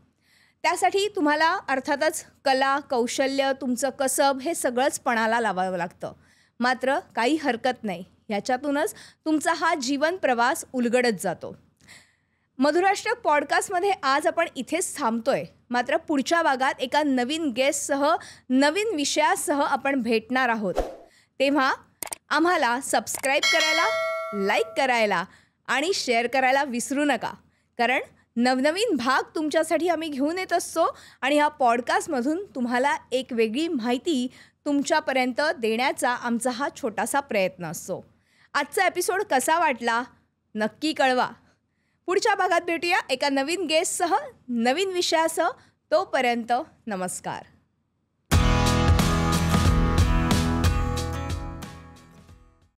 त्यासाठी तुम्हाला अर्थातच कला, कौशल्य, तुमचं कसब हे सगळंच पणाला लावावं लागतं. मात्र काही हरकत नाही, ह्याच्यातूनच तुमचा हा जीवन प्रवास उलगडत जातो. मधुराष्ट्र पॉडकास्टमध्ये आज आपण इथेच थांबतोय. मात्र पुढच्या भागात एका नवीन गेस्टसह, नवीन विषयासह आपण भेटणार आहोत. तेव्हा आम्हाला सबस्क्राईब करायला, लाईक करायला आणि शेअर करायला विसरू नका. कारण नवनवीन भाग तुमच्यासाठी आम्ही घेऊन येत असतो आणि ह्या पॉडकास्टमधून तुम्हाला एक वेगळी माहिती तुमच्यापर्यंत देण्याचा आमचा हा छोटासा प्रयत्न असतो. आजचा एपिसोड कसा वाटला नक्की कळवा. पुढच्या भागात भेटूया एका नवीन गेस्टसह, नवीन विषयासह. तोपर्यंत नमस्कार.